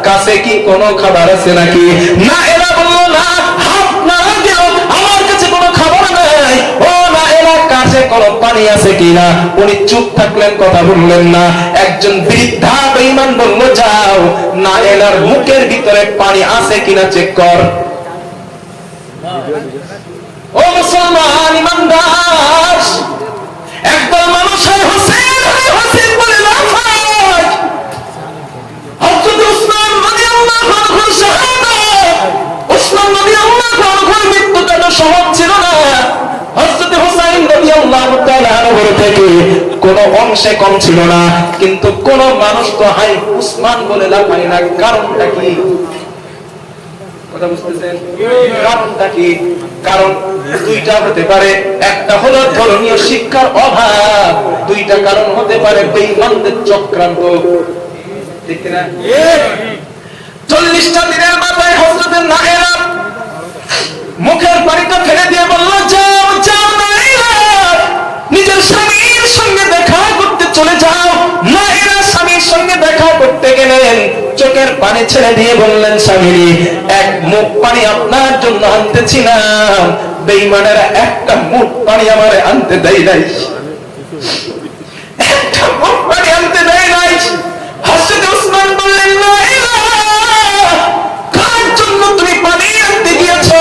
কাছে কি কোনো খাবার আছে নাকি? নাএলা বলল, না, হাত নাড়া দিল, আমার কাছে কোনো খাবার নাই। ও নাএলা কাছে কোনো পানি আছে কিনা? উনি চুপ থাকলেন, কথা বললেন না। একজন বৃদ্ধা বেঈমান বলল, যাও নাএলার মুখের ভিতরে পানি আছে কিনা চেক কর। ও মুসলমান ইমানদার, একদল মানুষের হোসেন হোসেন বলে লাফায়। হযরত উসমান রাদিয়াল্লাহু আনহু শাহাদাত, উসমান রাদিয়াল্লাহু আনহুর মৃত্যুটা তো সহজ ছিল না। হযরত হুসাইন রাদিয়াল্লাহু তাআলা আনহুর থেকে কোনো অংশে কম ছিল না, কিন্তু কোন মানুষ তো হাই উসমান বলে লাফায় না। কারণটা কি? কথা বুঝতেছেন? কারণটা কি? কারণ দুইটা হতে পারে। একটা হলো ধর্মীয় শিক্ষার অভাব, দুইটা কারণ হতে পারে বেঈমানদের চক্রান্ত। ঠিক না? 40টা দিনের মাথায় হযরত নাএলা মুখের পানিটা ফেলে দিয়ে বলল, যাও যাও নাএলা, নিজের স্বামীর সঙ্গে দেখা করতে চলে যাও। নাএলা স্বামীর সঙ্গে দেখা করতে গেলেন, চোখের পানি ছেড়ে দিয়ে বললেন, স্বামী এক মুখ পানি আপনার জন্য আনতেছিলাম, বেঈমানেরা একটা মুখ পানি আমারে আনতে দেয় নাই, একটা মুখ পানি আনতে দেয় নাই। হযরত উসমান বললেন, নাএলা কার জন্য তুমি পানি আনতে গিয়েছো?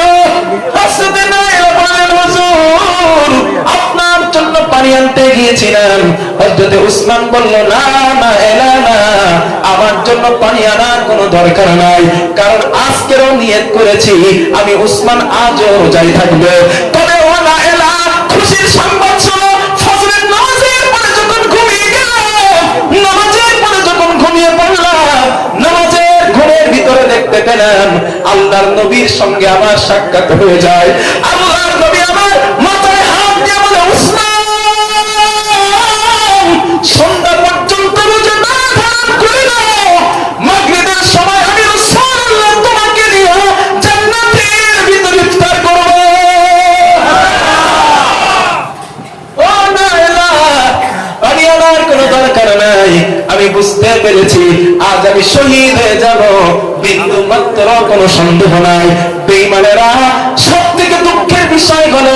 হযরত নাএলা বললেন, হুজুর আপনার জন্য পানি আনতে গিয়েছিলাম। হযরত উসমান বলল, না নাএলা না, আমার জন্য পানি আনার কোনো দরকার নাই, কারণ আজকেরও নিয়ত করেছি আমি উসমান আজও রোজাই থাকবো। তবে ও নাএলা, খুশির সংবাদ শোনো, ফজরের নামাজের পরে যখন ঘুমিয়ে গেলাম, নামাজের পরে যখন ঘুমিয়ে পড়লাম, নামাজের ঘুমের ভিতরে দেখতে পেলাম আল্লাহর নবীর সঙ্গে আমার সাক্ষাৎ হয়ে যায়। আল্লাহর নবী আমার মাথায় হাত দিয়ে বলে, উসমান সন্ধ্যা পর্যন্ত রোজা না ধারণ করিল, মাগরিবের সময় আমি রাসূলুল্লাহ তোমাকে নিয়ে জান্নাতের ভিতরে ইফতার করব। ও নাএলা, পানি আনার কোনো দরকার নাই, আমি বুঝতে পেরেছি আজ আমি শহীদ হয়ে যাব, বিন্দু মাত্র কোনো সন্দেহ নাই। বেঈমানেরা, সবথেকে দুঃখের বিষয় হলো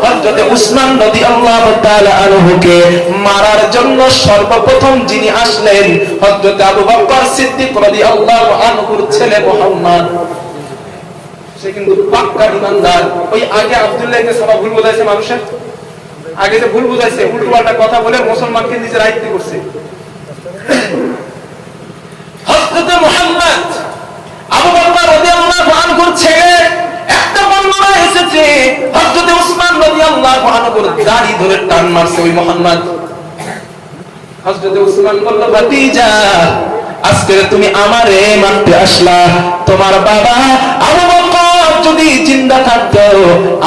হযরত উসমান রাদিয়াল্লাহু তাআলা আনহুকে মারার জন্য সর্বপ্রথম যিনি আসলেন হযরত আবু বকর সিদ্দিক রাদিয়াল্লাহু আনহুর ছেলে মুহাম্মদ। সে কিন্তু পাক্কা ঈমানদার। ওই আগে আব্দুল্লাহকে সবাই ভুল বোঝাইছে, মানুষের আগে যে ভুল বোঝাইছে, উল্টোপাল্টা কথা বলে মুসলমানকে নিজের আয়ত্তে করছে। হযরত মুহাম্মদ আবু বকর রাদিয়াল্লাহু আনহুর ছেলে, একটা বর্ণনা এসেছে হযরত উসমান রাদিয়াল্লাহু আনহুর দাড়ি ধরে টান মারছে ওই মুহাম্মদ। হযরত উসমান বলল, ভাতিজা আজকে তুমি আমারে মারতে আসলা, তোমার বাবা আবু বকর যদি জিন্দা থাকতো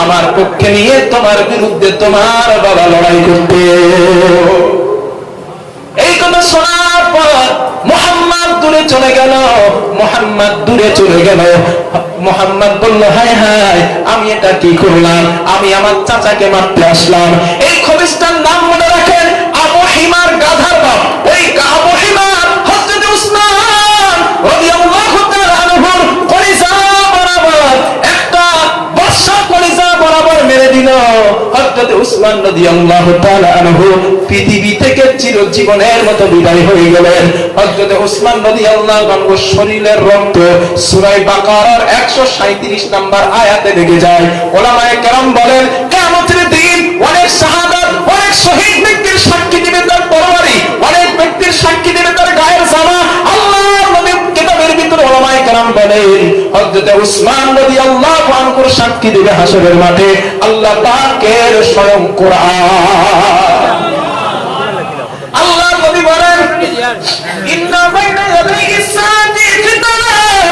আমার পক্ষে নিয়ে তোমার বিরুদ্ধে তোমার বাবা লড়াই করতে। এই কথা শোনার পর মুহাম্মদ দূরে চলে গেল। মুহাম্মদ দূরে চলে গেল। মুহাম্মদ বলল, হায় হায় আমি এটা কি করলাম, আমি আমার চাচাকে মারতে আসলাম। এই খবিসটার নাম মনে রাখেন, আবু হিমার, গাধার বাপ। ওই আবু হিমার হযরত উসমান রাদিয়াল্লাহু তাআলা আনহুর কলিজা বরাবর একটা বর্ষা কলিজা বরাবর মেরে দিল। হযরত উসমান রাদিয়াল্লাহু তাআলা আনহু পৃথিবী থেকে চিরজীবনের মতো বিদায় হয়ে গেলেন। হযরত উসমান রাদিয়াল্লাহু আনহুর শরীরের রক্ত সূরা বাকারার 137 নম্বর আয়াতে লেগে যায়। উলামায়ে কেরাম বলেন, কিয়ামতের দিন অনেক শাহাদাত, অনেক শহীদ ব্যক্তির সাক্ষী দিবে তার তরবারি, অনেক ব্যক্তির সাক্ষী দিবে তার গায়ের জামা। আল্লাহর নবীর কিতাবের ভিতরে উলামায়ে কেরাম বলেন, হযরত উসমান রাদিয়াল্লাহু আনহুর সাক্ষী দিবে হাসরের মাঠে আল্লাহ পাকের স্বয়ং কোরআন। আল্লাহর নবী বলেন, ইন্না বাইনা ইয়াদাইহি সাআতি ফিতনান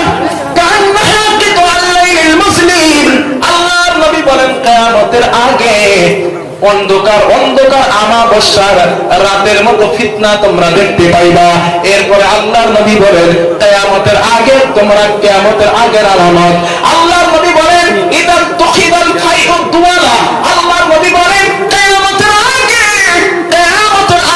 কান্নাহা কিতাল লাইলিল মুসলিম। আল্লাহর নবী বলেন, কিয়ামতের আগে অন্ধকার অন্ধকার আমাবস্যার রাতের মতো ফিতনা তোমরা দেখতে পাইবা। এরপরে আল্লাহর নবী বলেন, কিয়ামতের আগে তোমরা কিয়ামতের আগের আলামত। আল্লাহর নবী বলেন, ইদা তুখিদাল খাইউ দুওয়ালা। আল্লাহর নবী বলেন, কিয়ামতের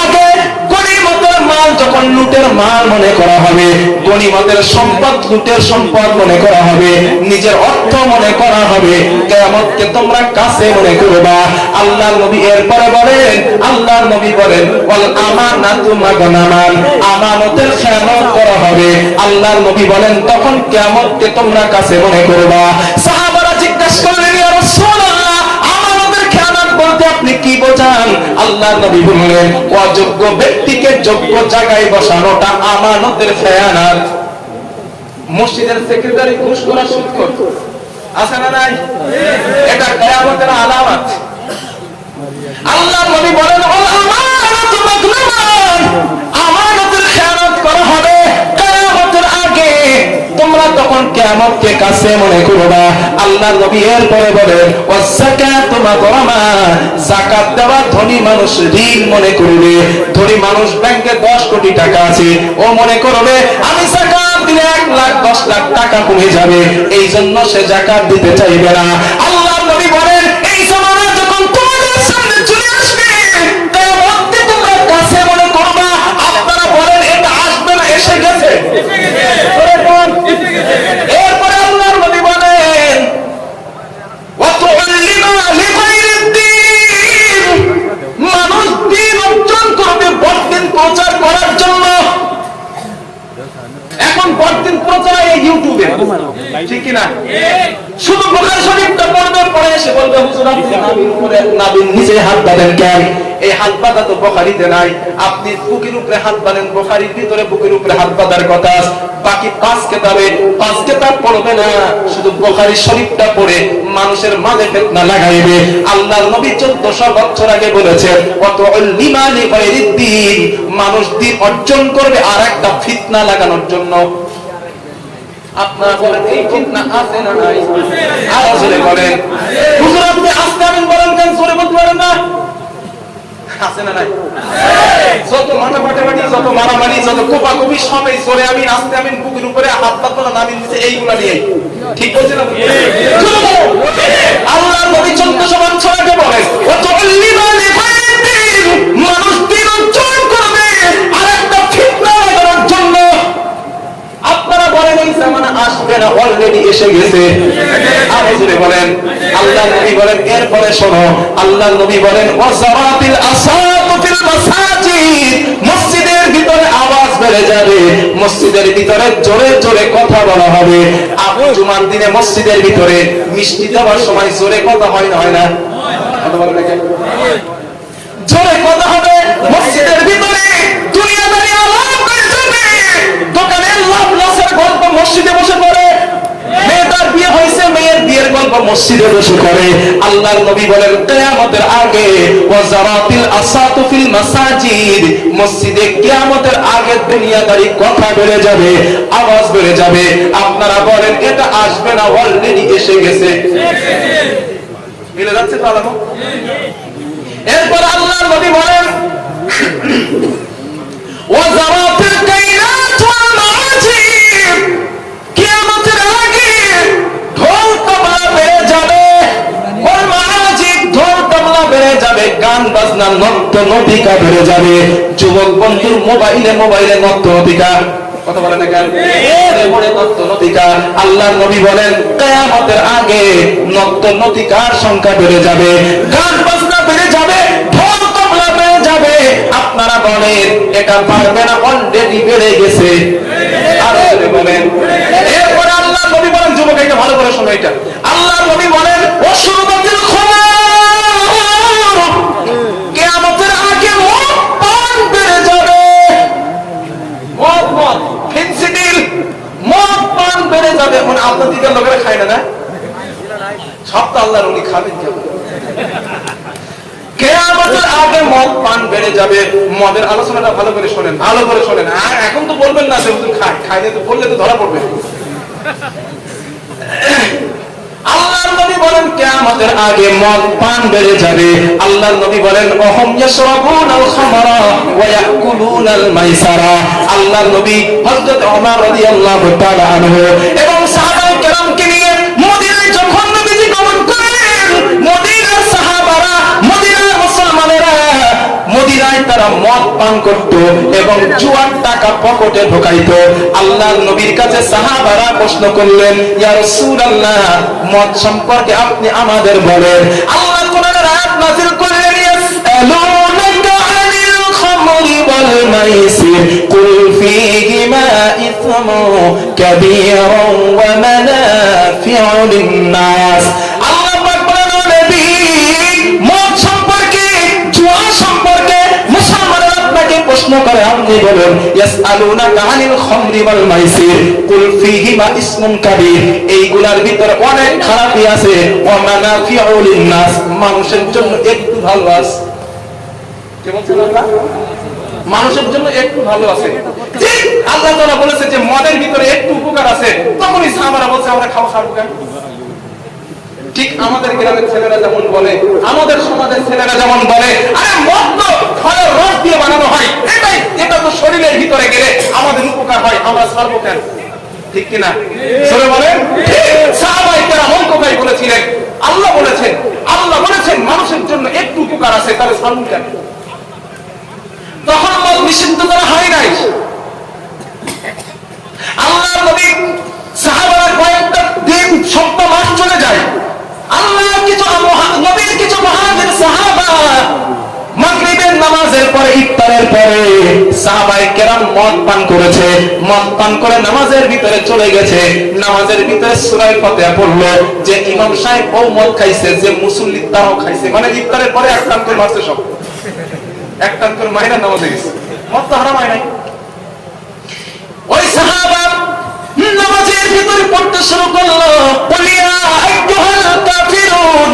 আগে গনিমতের মাল যখন লুটের মাল মনে করা হবে, গনিমতের সম্পদ লুটের সম্পদ মনে করা হবে, নিজের অর্থ মনে করা হবে, কিয়ামতকে তোমরা কাছে মনে করবা। আল্লাহর নবী এরপরে বলেন, আল্লাহর নবী বলেন, ওয়াল আমানাতু মাগনামান, আমানতের খেয়ানত করা হবে। আল্লাহর নবী বলেন, তখন কিয়ামতকে তোমরা কাছে মনে করবা। সাহাবারা জিজ্ঞাসা করলেন, ইয়া রাসূলুল্লাহ, আমানতের খেয়ানত বলতে আপনি কি বোঝান? আল্লাহর নবী বললেন, অযোগ্য ব্যক্তিকে যোগ্য জায়গায় বসানোটা আমানতের খেয়ানত। মসজিদের সেক্রেটারি ঘুষ করা সুদখোর আছে না নাই? এটা কিয়ামতের আলামত। আল্লাহর নবী বলেন, আমানাতু মাগনামান, আমানতের খেয়ানত করা হবে কিয়ামতের আগে, তোমরা তখন কিয়ামতকে কাছে মনে করবা। আল্লাহর নবী এরপরে বলেন, ওয়াযাকাতু মাগরামা, যাকাত দেওয়া ধনী মানুষ ঋণ মনে করবে। ধনী মানুষ ব্যাংকে 10 কোটি টাকা আছে, ও মনে করবে আমি যাকাত দিলে 1 লাখ 10 লাখ টাকা কমে যাবে, এই জন্য সে যাকাত দিতে চাইবে না। আল্লাহর নবী বলেন, এই জামানা যখন তোমাদের সামনে চলে আসবে কিয়ামতকে তোমরা কাছে মনে করবা। আপনারা বলেন এটা আসবে না এসে গেছে? এরপরে আল্লাহর নবী বলেন, ওয়াতুল্লিমা লিগাইরিদ্দিন, মানুষ দিন অর্জন করবে বড়দিন প্রচার করার জন্য। এখন বড়দিন প্রচার এই ইউটিউবে, ঠিক কি না? শুধু বুখারী শরীফটা পড়বে, পড়ে এসে বলবে, হুজুর আপনি নাবির উপরে নাবির নিচে হাত বাঁধেন কেন? এই হাত বাঁধা তো বুখারীতে নাই। আপনি বুকের উপরে হাত বাঁধেন, বুখারীর ভিতরে বুকের উপরে হাত বাঁধার কথা। বাকি 5 কিতাব পড়বে না, শুধু বুখারী শরীফটা পড়ে মানুষের মাঝে ফিতনা লাগাইবে। আল্লাহর নবী 1400 বছর আগে বলেছেন, ওয়াতুল্লিমা লিগাইরিদ্দিন, মানুষ দিন অর্জন করবে আর একটা ফিতনা লাগানোর জন্য। আপনারা বলেন এই ফিতনা আছে না নাই? আওয়াজ করে বলেন। হুজুর আপনি আস্তে আমিন বলেন কেন, জোরে বলতে পারেন না? আছে না নাই? যত মারামারি, যত মারামারি, যত কোপাকুপি সব এই জোরে আমিন, আস্তে আমিন, বুকের উপরে হাত পাতবো না, নামিন নিচে, এইগুলা নিয়ে। ঠিক বলছে না? আল্লাহর নবী 1400 বছর আগে বলেন, ওয়াতুল্লিমা লিগাইরিদ্দিন, মানুষ দিন অর্জন করবে আর একটা ফিতনা লাগানোর জন্য। আপনারা বলেন এই জামানা আসবে না, অলরেডি এসে গেছে। নবী বলেন এরপরে শোনো, আল্লাহর নবী বলেন ওয়াজারাতিল আসাতু ফিল মাসাজিদ, মসজিদের ভিতরে আওয়াজ বেড়ে যাবে, মসজিদের ভিতরে জোরে জোরে কথা বলা হবে। জুমার দিনে মসজিদের ভিতরে মিষ্টি দেওয়ার সময় জোরে কথা হয় না, হয় না? কথা বলে নাকি? জোরে কথা হবে মসজিদের ভিতরে, দুনিয়াদারি আলাপ করে যাবে, দোকানের লাভ লসের গল্প মসজিদে বসে পড়ে, মেয়েটার বিয়ে হয়েছে মেয়ের বিয়ের গল্প মসজিদে বসে করে। আল্লাহর নবী বলেন কিয়ামতের আগে ওয়াজারাতিল আসাতু ফিল মাসাজিদ, মসজিদে কিয়ামতের আগে দুনিয়াদারি কথা বেড়ে যাবে, আওয়াজ বেড়ে যাবে। আপনারা বলেন এটা আসবে না অলরেডি এসে গেছে? মিলে যাচ্ছে তো আলামত? এরপর আল্লাহর নবী বলেন ওয়াজারাতিল কাইনাত ওয়াল মাআজিব, কিয়ামতের আগে ঢোল তবলা বেড়ে যাবে, ওয়াল মাআজিব, ঢোল তবলা বেড়ে যাবে, গান বাজনা নৃত্য নটিকা বেড়ে যাবে। যুবক বন্ধু মোবাইলে নৃত্য নটিকা, কথা বলে না কেন? নৃত্য নটিকা। আল্লাহর নবী বলেন কিয়ামতের আগে নৃত্য নটিকার সংখ্যা বেড়ে যাবে, গান বাজনা বেড়ে যাবে, ঢোল তবলা বেড়ে যাবে। আপনারা বলেন এটা পারবে না অলরেডি বেড়ে গেছে? আর বলেন। এরপরে আল্লাহর নবী বলেন, যুবক এটা ভালো করে শোনো, এটা আল্লাহর নবী বলেন ওয়াশুরবাতিল খুমার, কিয়ামতের আগে মদ পান বেড়ে যাবে, মদ ফেন্সিডিল মদ পান বেড়ে যাবে। মানে আপনার দিকের লোকেরা খায় না, না সব তো আল্লাহর ওলি খাবেন কেমন? কিয়ামতের আগে মদ পান বেড়ে যাবে। মদের আলোচনাটা ভালো করে শোনেন, ভালো করে শোনেন। আর এখন তো বলবেন না যে হুজুর খাইলে তো বললে তো ধরা পড়বে। আল্লাহর নবী বলেন কিয়ামতের আগে মদ পান বেড়ে যাবে। আল্লাহর নবী বলেন ওয়াহুম ইয়াশরাবুনাল খামরা ওয়া ইয়াকুলুনাল মাইসারা। আল্লাহর নবী হযরত ওমর রাদিয়াল্লাহু তাআলা আনহু এবং সাহাবায়ে কেরামকে নিয়ে মদিনায় যখন নবীজি গমন করেন, মদিনার সাহাবারা, মদিনার মুসলমানেরা মদিনায় তারা মদ পান করত এবং জুয়ার টাকা পকেটে ঢোকাইতো। আল্লাহর নবীর কাছে সাহাবারা প্রশ্ন করলেন, ইয়া রাসূলুল্লাহ, মদ সম্পর্কে আপনি আমাদের বলেন। আল্লাহ কোরআনের আয়াত নাযিল করলেন, ইয়াসআলুনাকা আনিল খামরি ওয়াল মাইসির কুল ফীহিমা ইসমুন কাবীরুন ওয়া মানাফিউ লিন-নাস। আল্লাহ পাক বলেন, ও নবী, মদ সম্পর্কে, জুয়া সম্পর্কে মুসলমানরা আপনাকে প্রশ্ন করে, আপনি বলেন ইয়াসআলুনাকা আনিল খামরি ওয়াল মাইসির কুল ফীহিমা ইসমুন কাবীর, এইগুলার ভিতরে অনেক খারাপই আছে, ওয়া মানাফিউ লিন-নাস, মানুষের জন্য একটু ভালো আছে। কি বলছেন আল্লাহ? মানুষের জন্য একটু ভালো আছে। ঠিক আল্লাহ তাআলা বলেছে যে মদের ভিতরে একটু উপকার আছে, তখনই সাহাবারা বলছে আমরা খাবো কেন? ঠিক আমাদের গ্রামের ছেলেরা যেমন বলে, আমাদের সমাজের ছেলেরা যেমন বলে, আরে মদ তো ফলের রস দিয়ে বানানো হয়, এটা তো শরীরের ভিতরে গেলে আমাদের উপকার হয়, আমরা ছাড়বো কেন? ঠিক কিনা? সরে বলেন। সাহাবায়ে কেরাম উপকারী বলেছিলেন, আল্লাহ বলেছেন মানুষের জন্য একটু উপকার আছে, তাহলে ছাড়বো কেন? তখন মদ নিষিদ্ধ করা হয় নাই। আল্লাহর নবী সাহাবারা কয়েকটা দিন, সপ্তাহ, মাস চলে যায়। আল্লাহর নবীর কিছু মুহাজির সাহাবা মাগরিবের নামাজের পরে, ইফতারের পরে সাহাবায়ে কেরাম মদ পান করেছে, মদ পান করে নামাজের ভিতরে চলে গেছে। নামাজের ভিতরে সূরা ফাতিহা পড়লো, যে ইমাম সাহেব ও মদ খাইছে, যে মুসল্লি তারাও খাইছে, মানে ইফতারের পরে এক টান করে মারছে, সব এক টান করে মাইরা নামাজে গেছে, মদ তো হারাম হয় নাই। ওই সাহাবা নামাজের ভিতরে পড়তে শুরু করলো, কুলিয়া আইয়ুহাল কাফিরুন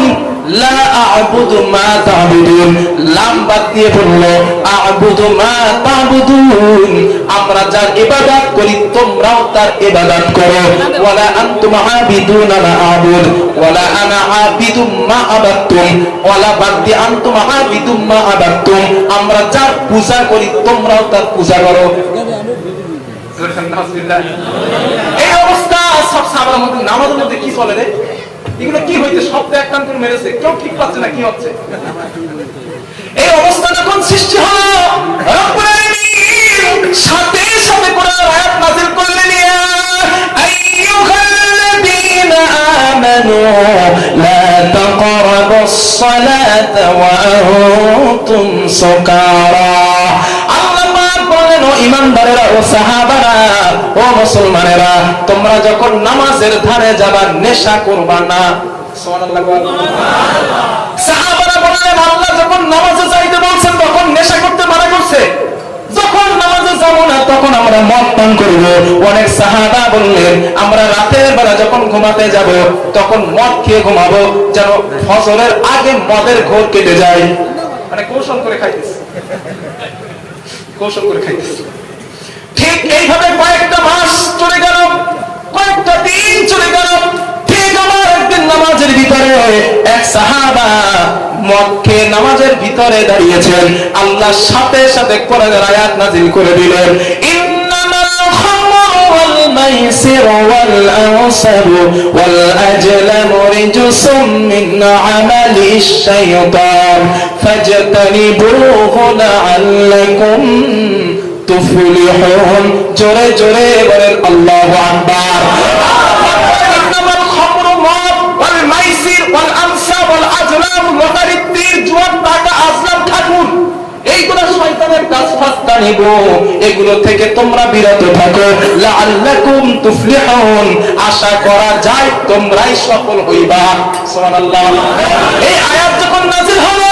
লা আ'বুদু মা তা'বুদুন, লাম বাদ দিয়ে পড়লো আ'বুদু মা তা'বুদুন, আমরা যার ইবাদত করি তোমরাও তার ইবাদত করো। ওয়ালা আনতুম আবিদুনা মা আ'বুদ ওয়ালা আনা আবিদুম মা আবাদতুম, ওয়ালা বাদ দিয়ে আনতুম আবিদুম মা আবাদতুম, আমরা যার পূজা করি তোমরাও তার পূজা করো। এই অবস্থা সব সাহাবার মধ্যে, নামাজের মধ্যে কি চলে রে? এগুলো কি হইতে শব্দ এক টান করে মেরেছে, কেউ ঠিক পাচ্ছে না কি হচ্ছে। এই অবস্থা যখন সৃষ্টি হলো, রব্বুল আলামিন সাথে সাথে কোরআন আয়াত নাযিল করলেন, ইয়া আইয়ুহাল্লাযীনা আমানু লা তাকরাবু الصلاة وأنتم سكارى আল্লাহ পাক বলেন ও ঈমানদারেরা ও সাহাবারা ও মুসলমানেরা তোমরা যখন নামাজের ধারে যাবা নেশা করবা না সুবহানাল্লাহ সাহাবারা বললেন আল্লাহ যখন নামাজে যাইতে বলছেন তখন নেশা করতে মানা করছে যখন নামাজে যাব না তখন আমরা মদ পান করব অনেক সাহাবা বললেন আমরা রাতের বেলা যখন ঘুমাতে যাব তখন মদ খেয়ে ঘুমাবো যেন ফজরের আগে মদের ঘোর কেটে যায় মানে কৌশল করে খাইতেছে ঠিক এইভাবে কয়েকটা মাস চলে গেল কয়েকটা দিন চলে গেল ঠিক আমার একদিন নামাজের ভিতরে এক সাহাবা মদ খেয়ে নামাজের ভিতরে দাঁড়িয়েছেন আল্লাহ সাথে সাথে কোরআনের আয়াত নাযিল করে দিলেন ইন্নামাল খামরু ওয়াল মাইসির ওয়াল আনসাবু ওয়াল আজলামু রিজসুম মিন আমালিশ শাইতান ফাজতানিবুহু লাআল্লাকুম তুফলিহুন জোরে জোরে বলেন আল্লাহু আকবার ইন্নামাল খামরু মদ ওয়াল মাইসির ওয়াল আনসাব ওয়াল আজলাম লটারি তীর জুয়া টাকা আজলাম ঠাকুর এইগুলো শয়তানের কাজ ফাস্তানিব এগুলো থেকে তোমরা বিরত থাকো লাআল্লাকুম তুফলিহুন আশা করা যায় তোমরাই সফল হইবা সুবহানাল্লাহ এই আয়াত যখন নাযিল হলো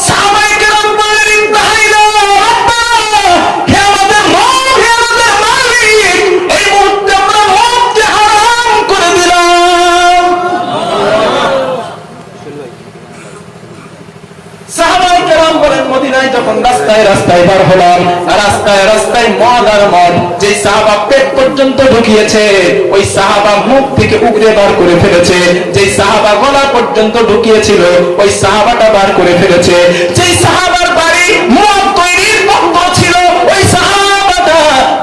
সাহাবায়ে কেরাম বললেন ইনতাহাইনা রাব্বানা হে আমাদের রব হে আমাদের মালিক এই মুহূর্তে আমরা মদকে হারাম করে দিলাম সাহাবায়ে কেরাম বলেন মদিনায় যখন রাস্তায় রাস্তায় বার হলাম রাস্তায় রাস্তায় মদ আর মদ যে সাহাবা পেট পর্যন্ত ঢুকিয়েছে ওই সাহাবা মুখ থেকে উগরে বার করে ফেলেছে যে সাহাবা গলা পর্যন্ত ঢুকিয়েছিল ওই সাহাবাটা বার করে ফেলেছে যে সাহাবার বাড়ি মদ তৈরির পাত্র ছিল ওই সাহাবাটা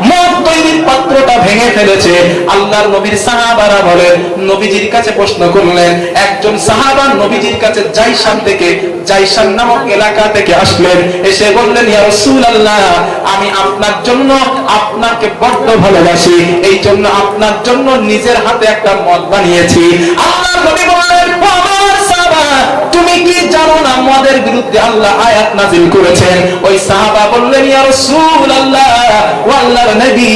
মদ তৈরির পাত্রটা ভেঙে ফেলেছে আল্লাহর নবীর সাহাবারা বলেন নবীজির কাছে প্রশ্ন করলেন একজন সাহাবা নবীজির কাছে জাইশান থেকে জাইশান নামক এলাকা থেকে আসলেন এসে বললেন ইয়া রাসূলুল্লাহ আমি আপনার জন্য আপনাকে বড্ড ভালোবাসি এই জন্য আপনার জন্য নিজের হাতে একটা মদ বানিয়েছি আল্লাহর নবী বললেন ও আমার সাহাবা তুমি কি জানো না মদের বিরুদ্ধে আল্লাহ আয়াত নাযিল করেছেন ওই সাহাবা বললেন ইয়া রাসূলুল্লাহ ও আল্লাহর নবী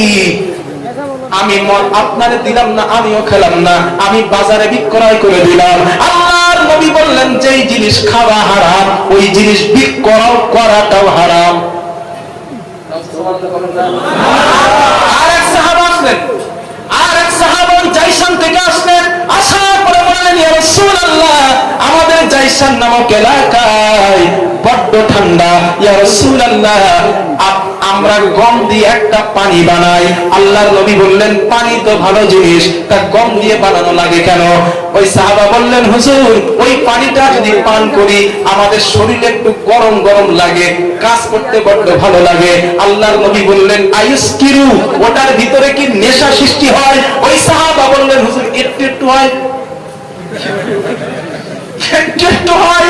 আমি মদ আপনারে দিলাম না আমিও খেলাম না আমি বাজারে বিক্রয় করে দিলাম আল্লাহর নবী বললেন যেই জিনিস খাওয়া হারাম ওই জিনিস বিক্রয় করাটাও হারাম আরেক সাহাবা আসলেন আরেক সাহাবা জাইশান থেকে আসলেন আসার পরে বললেন ইয়া রাসূলুল্লাহ আমাদের জাইশান নামক এলাকায় বড্ড ঠান্ডা ইয়া রাসূলুল্লাহ আমরা গম দিয়ে একটা পানি বানাই আল্লাহর নবী বললেন পানি তো ভালো জিনিস তা গম দিয়ে বানানো লাগে কেন ওই সাহাবা বললেন হুজুর ওই পানিটা যদি পান করি আমাদের শরীরে একটু গরম গরম লাগে কাজ করতে বড্ড ভালো লাগে আল্লাহর নবী বললেন আয়ুস্কিরু ওটার ভিতরে কি নেশা সৃষ্টি হয় ওই সাহাবা বললেন হুজুর একটু একটু হয় একটু হয়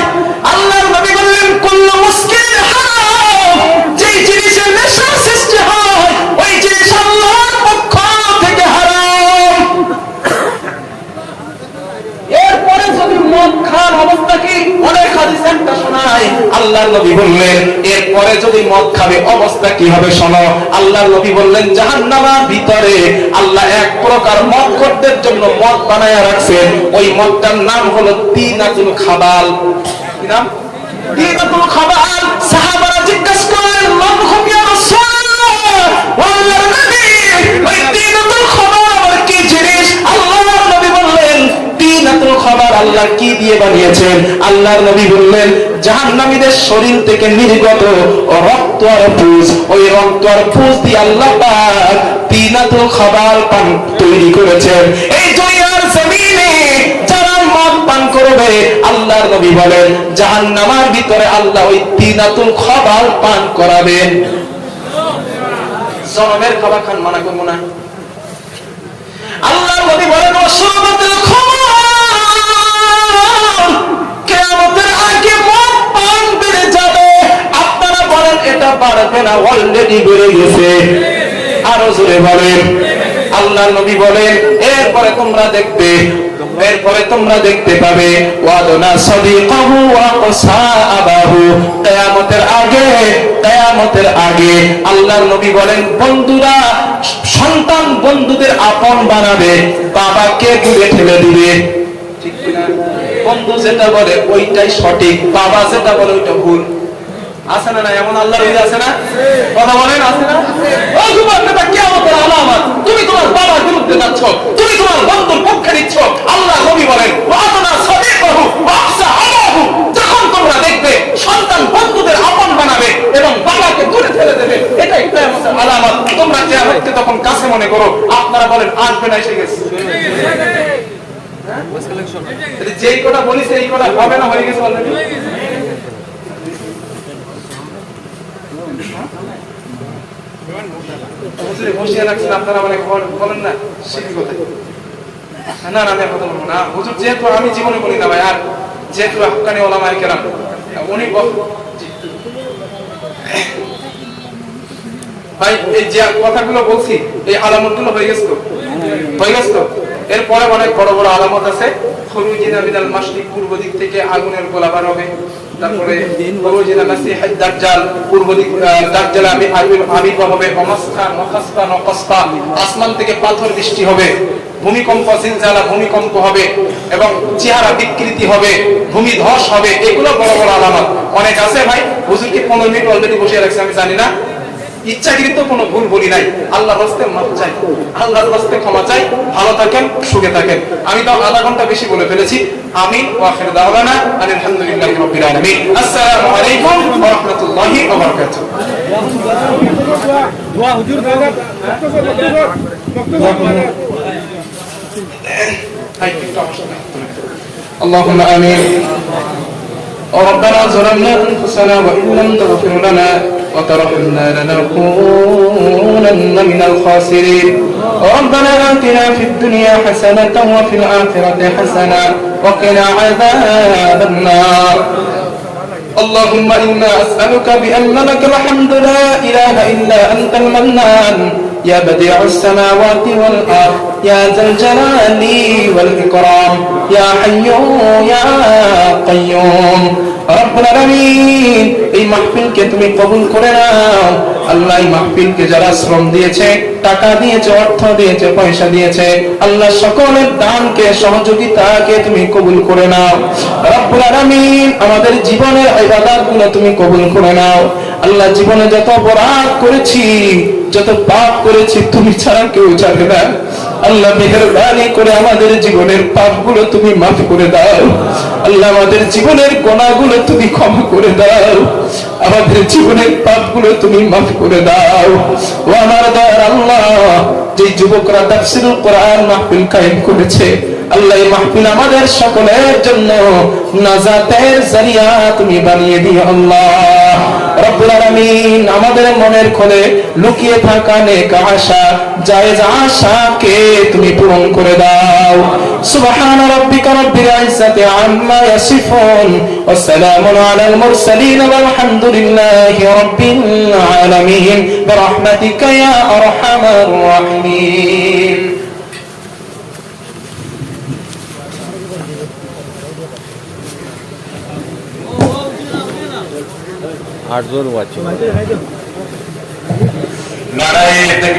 আল্লাহর নবী বললেন কুল্লু মুসকিরিন হারাম যেই জিনিসের নেশা সৃষ্টি হয় ওই জিনিস আল্লাহর পক্ষ থেকে হারাম এরপরে যদি মদ খান অবস্থা কি অনেক হাদিস একটা শোনায় আল্লাহর নবী বললেন এরপরে যদি মদ খাবে অবস্থা কি হবে শোনো আল্লাহর নবী বললেন জাহান্নামের ভিতরে আল্লাহ এক প্রকার মদখোরদের জন্য মদ বানায়া রাখছেন ওই মদটার নাম হলো তিনাতুল খাবাল কি নাম তিনাতুল খাবাল সাহাবারা জিজ্ঞাসা করলেন মান হুম ইয়া রাসূলুল্লাহ ওয়া আল্লাহর নবী ওই তিনাতুল খাবাল আবার কি জিনিস আল্লাহর নবী বললেন তিনাতুল খাবাল আল্লাহ কি দিয়ে বানিয়েছেন আল্লাহর নবী বললেন জাহান্নামীদের শরীর থেকে নির্গত রক্ত আর পুজ ওই রক্ত আর পুজ দিয়ে আল্লাহ পাক তিনাতুল খাবাল পান তৈরি করেছেন এই দুনিয়ার জমিনে যারা মদ পান করবে আল্লাহর নবী বলেন জাহান্নামের ভিতরে আল্লাহ ওই তিনাতুল খাবাল পান করাবেন জনমের খাবার খান মানা করব না আল্লাহর নবী বলেন ওয়াসুরবাতুল খামার কিয়ামতের আগে মদ পান বেড়ে যাবে আপনারা বলেন এটা বাড়বে না অলরেডি বেড়ে গেছে আরো জোরে বলেন আল্লাহর নবী বলেন এরপরে তোমরা দেখতে পাবে ওয়াদনা সাদিকাহু ওয়া কসাআবাহু। কিয়ামতের আগে আল্লাহর নবী বলেন বন্ধুরা সন্তান বন্ধুদের আপন বানাবে, বাবাকে দূরে ঠেলে দিবে। ঠিক কিনা? বন্ধু যেটা বলে ওইটাই সঠিক, বাবা যেটা বলে ওইটা ভুল। আছে না? এমন আল্লাহর ওলি আছে না? কথা বলেন, আছে না? ও যুবক নেতা, কিয়ামতের আলামত তুমি তোমার বাবার বিরুদ্ধে যাচ্ছ, তুমি তোমার বন্ধুর পক্ষে নিচ্ছ। আল্লাহ নবী বলেন ওয়াদনা সাদিকাহু ওয়া কসাআবাহু। যখন তোমরা দেখবে সন্তান বন্ধুদের আপন বানাবে এবং বাবাকে দূরে ঠেলে দেবে, এটাই কিয়ামতের আলামত। তোমরা কিয়ামতকে তখন কাছে মনে করো। আপনারা বলেন আসবে না, এসে গেছে। যেই কথা বলিস এই কথা হবে না, হয়ে গেছে অলরেডি। বসিয়ে রাখছেন আপনারা, মানে বলেন না শিখি কোথায়? না আমি কথা বলবো না হুজুর, যেহেতু আমি জীবনে বলি না ভাই, আর যেহেতু হক্কানি ওলামায়ে কেরাম উনি ভাই এই যে কথাগুলো বলছি এই আলামতগুলো হয়ে গেছে তো এরপরে অনেক বড় বড় আলামত আছে। খুরুজিনা মিনাল মাশরিক, পূর্ব দিক থেকে আগুনের গোলা বার হবে। তারপরে খুরুজিনা মাসিহুদ দাজ্জাল, পূর্ব দিক দাজ্জাল আবির্ভাব হবে। নকসফা, আসমান থেকে পাথর বৃষ্টি হবে। ভূমিকম্প, জিলজালা, ভূমিকম্প হবে এবং চেহারা বিকৃতি হবে, ভূমিধস হবে। এগুলো বড় বড় আলামত অনেক আছে ভাই। হুজুর কি 15 মিনিট অলরেডি বসিয়ে রাখছে আমি জানি না। ইচ্ছাকৃত কোনো ভুল বলি নাই। আল্লাহর রাস্তে মাফ চাই, আল্লাহর রাস্তে ক্ষমা চাই। ভালো থাকেন, সুখে থাকেন। আমি তো আধা ঘন্টা বেশি বলে ফেলেছি। আমিন ওয়া আখিরু দাওয়ানা আলহামদুলিল্লাহি রাব্বিল আলামিন। আসসালামু আলাইকুম ওয়া রাহমাতুল্লাহি ওয়া বারাকাতুহু। দোয়া হুজুর দাদা اللهم آمين. ربنا ظلمنا أنفسنا وإن لم تغفر لنا وترحمنا لنكونن من الخاسرين. ربنا آتنا في الدنيا حسنة وفي الآخرة حسنة وقنا عذاب النار. اللهم إنا أسألك بأن لك الحمد لا إله إلا أنت المنان يا بديع السماوات والأرض يا ذا الجلال والإكرام يا حي يا قيوم رب العالمين. এই মাহফিলকে তুমি কবুল করে নাও আল্লাহ। এই মাহফিলকে যারা শ্রম দিয়েছে, টাকা দিয়েছে, অর্থ দিয়েছে, পয়সা দিয়েছে, আল্লাহ সকলের দানকে, সহযোগিতাকে তুমি কবুল করে নাও রব্বুল আলামিন। আমাদের জীবনের ইবাদতগুলো তুমি কবুল করে নাও আল্লাহ। জীবনে যত অপরাধ করেছি, যত পাপ করেছি, তুমি ছাড়া কেউ জানে না আল্লাহ। মেহেরবানি করে আমাদের জীবনের পাপগুলো তুমি মাফ করে দাও আল্লাহ। আমাদের জীবনের গুনাহগুলো তুমি ক্ষমা করে দাও, আমাদের জীবনের পাপগুলো তুমি মাফ করে দাও। ও আমার দয়ার আল্লাহ, যে যুবকরা তাফসীরুল কোরআন মাহফিল কায়েম করেছে আল্লাহ, এই মাহফিল আমাদের সকলের জন্য নাজাতের জরিয়া তুমি বানিয়ে দিও আল্লাহ রব্বুল আলামিন। আমাদের মনের খোলে লুকিয়ে থাকা নেক আশা, জায়েজ আশাকে তুমি পূরণ করে দাও। সুবহান রাব্বিকা রাব্বিল ইজ্জাতি আম্মা ইয়াসিফুন ওয়া সালামুন আলাল মুরসালিন ওয়ালহামদুলিল্লাহি রাব্বিল আলামিন বিরহমাতিকা ইয়া আরহামার রাহিমিন। आठ जोर वाचिंग नारायण